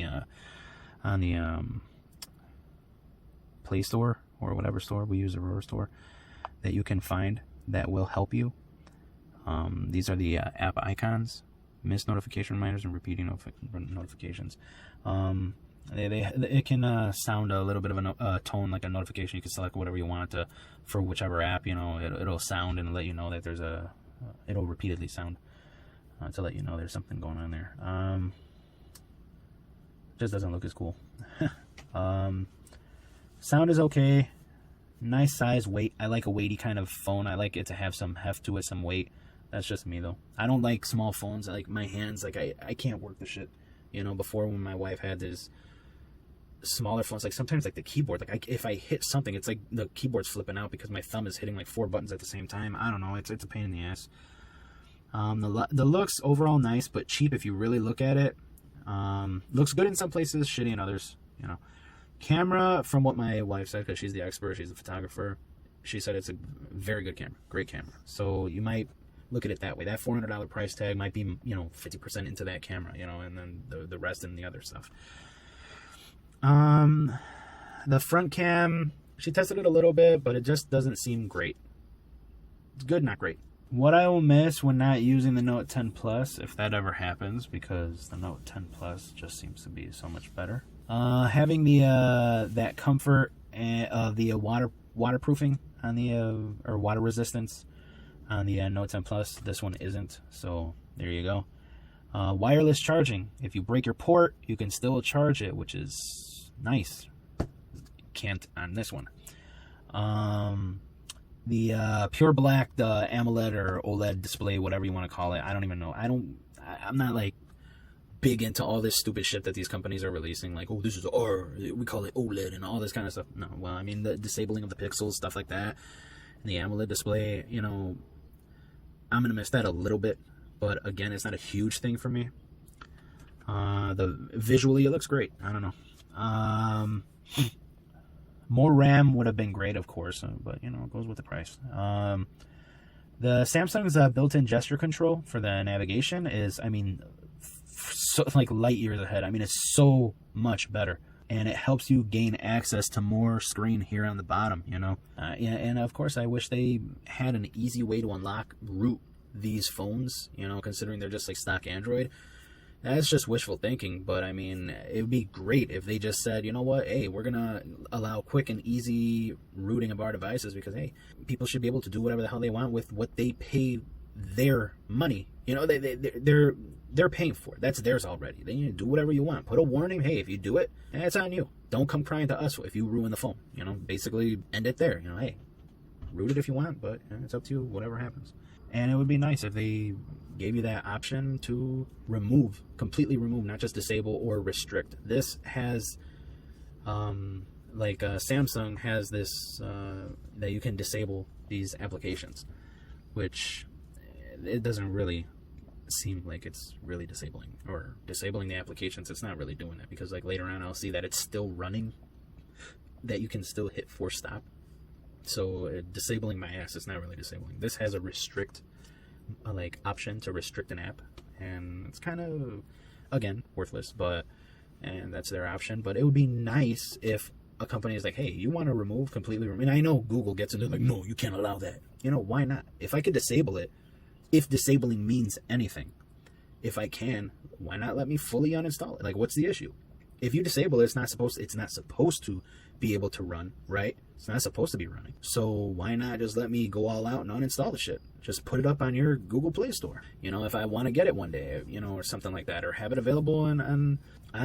the Play Store or whatever store we use, Aurora store, that you can find that will help you. These are the app icons, missed notification reminders, and repeating notifications. It can sound a little bit of a tone like a notification. You can select whatever you want to for whichever app. You know, it'll sound and let you know that there's it'll repeatedly sound to let you know there's something going on there. Just doesn't look as cool. Sound is okay. Nice size, weight. I like a weighty kind of phone. I like it to have some heft to it, some weight. That's just me though. I don't like small phones. I like my hands. Like I can't work the shit. You know, before when my wife had this smaller phones, like sometimes like the keyboard, like if I hit something, it's like the keyboard's flipping out because my thumb is hitting like 4 buttons at the same time. I don't know. It's a pain in the ass. The looks overall nice, but cheap if you really look at it. Looks good in some places, shitty in others. You know, camera, from what my wife said, because she's the expert, she's the photographer, she said it's a very good camera, great camera. So you might look at it that way. That $400 price tag might be, you know, 50% into that camera, you know, and then the rest in the other stuff. The front cam, she tested it a little bit, but it just doesn't seem great. It's good, not great. What I will miss when not using the Note 10 Plus, if that ever happens, because the Note 10 Plus just seems to be so much better. Having the that comfort of the waterproofing on the or water resistance on the Note 10 Plus. This one isn't, so there you go. Wireless charging. If you break your port, you can still charge it, which is nice. Can't on this one. The pure black, the AMOLED or OLED display, whatever you want to call it. I don't even know. I'm not like big into all this stupid shit that these companies are releasing. Like, oh, this is we call it OLED and all this kind of stuff. No, well, I mean the disabling of the pixels, stuff like that, and the AMOLED display. You know, I'm gonna miss that a little bit, but again, it's not a huge thing for me. Visually, it looks great. I don't know. More RAM would have been great, of course, but you know, it goes with the price. The Samsung's built-in gesture control for the navigation is, I mean, so, like light years ahead. I mean, it's so much better, and it helps you gain access to more screen here on the bottom. You know, and of course, I wish they had an easy way to root these phones. You know, considering they're just like stock Android. That's just wishful thinking, but I mean, it would be great if they just said, you know what, hey, we're going to allow quick and easy rooting of our devices because, hey, people should be able to do whatever the hell they want with what they pay their money. You know, they're paying for it. That's theirs already. They need to do whatever you want. Put a warning, hey, if you do it, that's on you. Don't come crying to us if you ruin the phone. You know, basically end it there. You know, hey, root it if you want, but it's up to you, whatever happens. And it would be nice if they gave you that option to completely remove, not just disable or restrict. This has, Samsung has this, that you can disable these applications, which it doesn't really seem like it's really disabling the applications. It's not really doing that, because like later on I'll see that it's still running, that you can still hit force stop. So disabling my ass is not really disabling. This has a restrict option to restrict an app, and it's kind of, again, worthless, and that's their option. But it would be nice if a company is like, hey, you want to completely remove, and I know Google gets into like, no, you can't allow that. Why not? If I could disable it, if disabling means anything, if I can, why not let me fully uninstall it? Like, what's the issue? If you disable it, it's not supposed to be able to run, right? It's not supposed to be running. So why not just let me go all out and uninstall the shit? Just put it up on your Google Play Store. If I want to get it one day, or something like that, or have it available on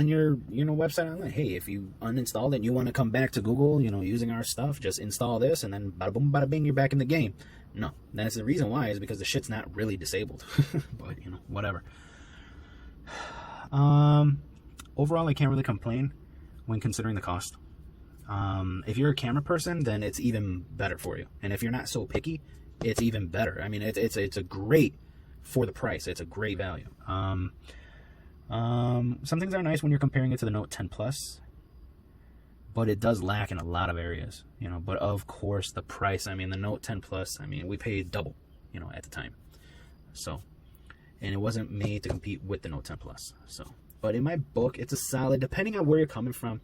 your, website online. Hey, if you uninstalled it and you want to come back to Google, using our stuff, just install this, and then bada boom, bada bing, you're back in the game. No, that's the reason why, is because the shit's not really disabled. But, whatever. Overall, I can't really complain when considering the cost. If you're a camera person, then it's even better for you. And if you're not so picky, it's even better. I mean, it's a great, for the price, it's a great value. Some things are nice when you're comparing it to the Note 10 Plus, but it does lack in a lot of areas, but of course the price, I mean, the Note 10 Plus, I mean, we paid double, at the time. So, and it wasn't made to compete with the Note 10 Plus. So, but in my book, it's a solid, depending on where you're coming from.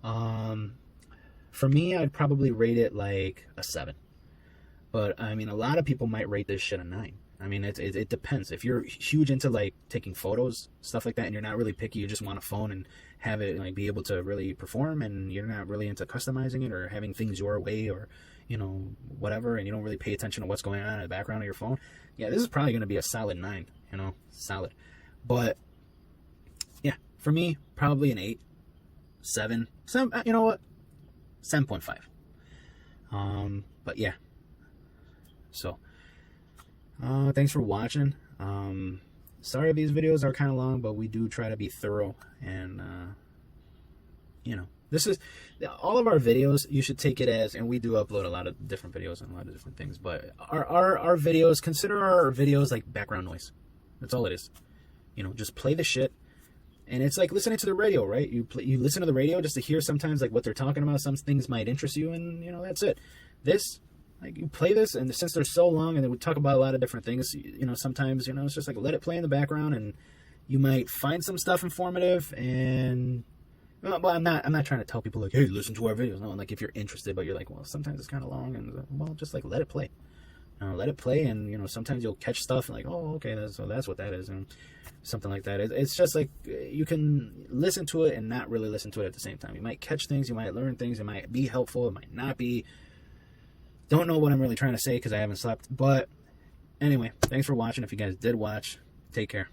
For me, I'd probably rate it like a 7. But I mean, a lot of people might rate this shit a 9. I mean, it depends. If you're huge into like taking photos, stuff like that, and you're not really picky, you just want a phone and have it like be able to really perform, and you're not really into customizing it or having things your way, or whatever, and you don't really pay attention to what's going on in the background of your phone, yeah, this is probably going to be a solid 9. Solid. But yeah, for me, probably an 8, 7. Some, you know what? 7.5. But yeah. So, thanks for watching. Sorry if these videos are kind of long, but we do try to be thorough, and this is all of our videos. You should take it as, and we do upload a lot of different videos and a lot of different things, but our videos, consider our videos like background noise. That's all it is. Just play the shit. And it's like listening to the radio, right? You listen to the radio just to hear sometimes like what they're talking about. Some things might interest you, and that's it. This, like, you play this, and since they're so long, and we talk about a lot of different things, sometimes it's just like let it play in the background, and you might find some stuff informative. And well, I'm not trying to tell people like, hey, listen to our videos. No, like if you're interested, but you're like, well, sometimes it's kind of long, and well, just like let it play. Let it play, and sometimes you'll catch stuff and like, oh, okay, that's what that is, and something like that. It's just like you can listen to it and not really listen to it at the same time. You might catch things, you might learn things, it might be helpful, it might not be. Don't know what I'm really trying to say because I haven't slept. But anyway, thanks for watching. If you guys did watch, take care.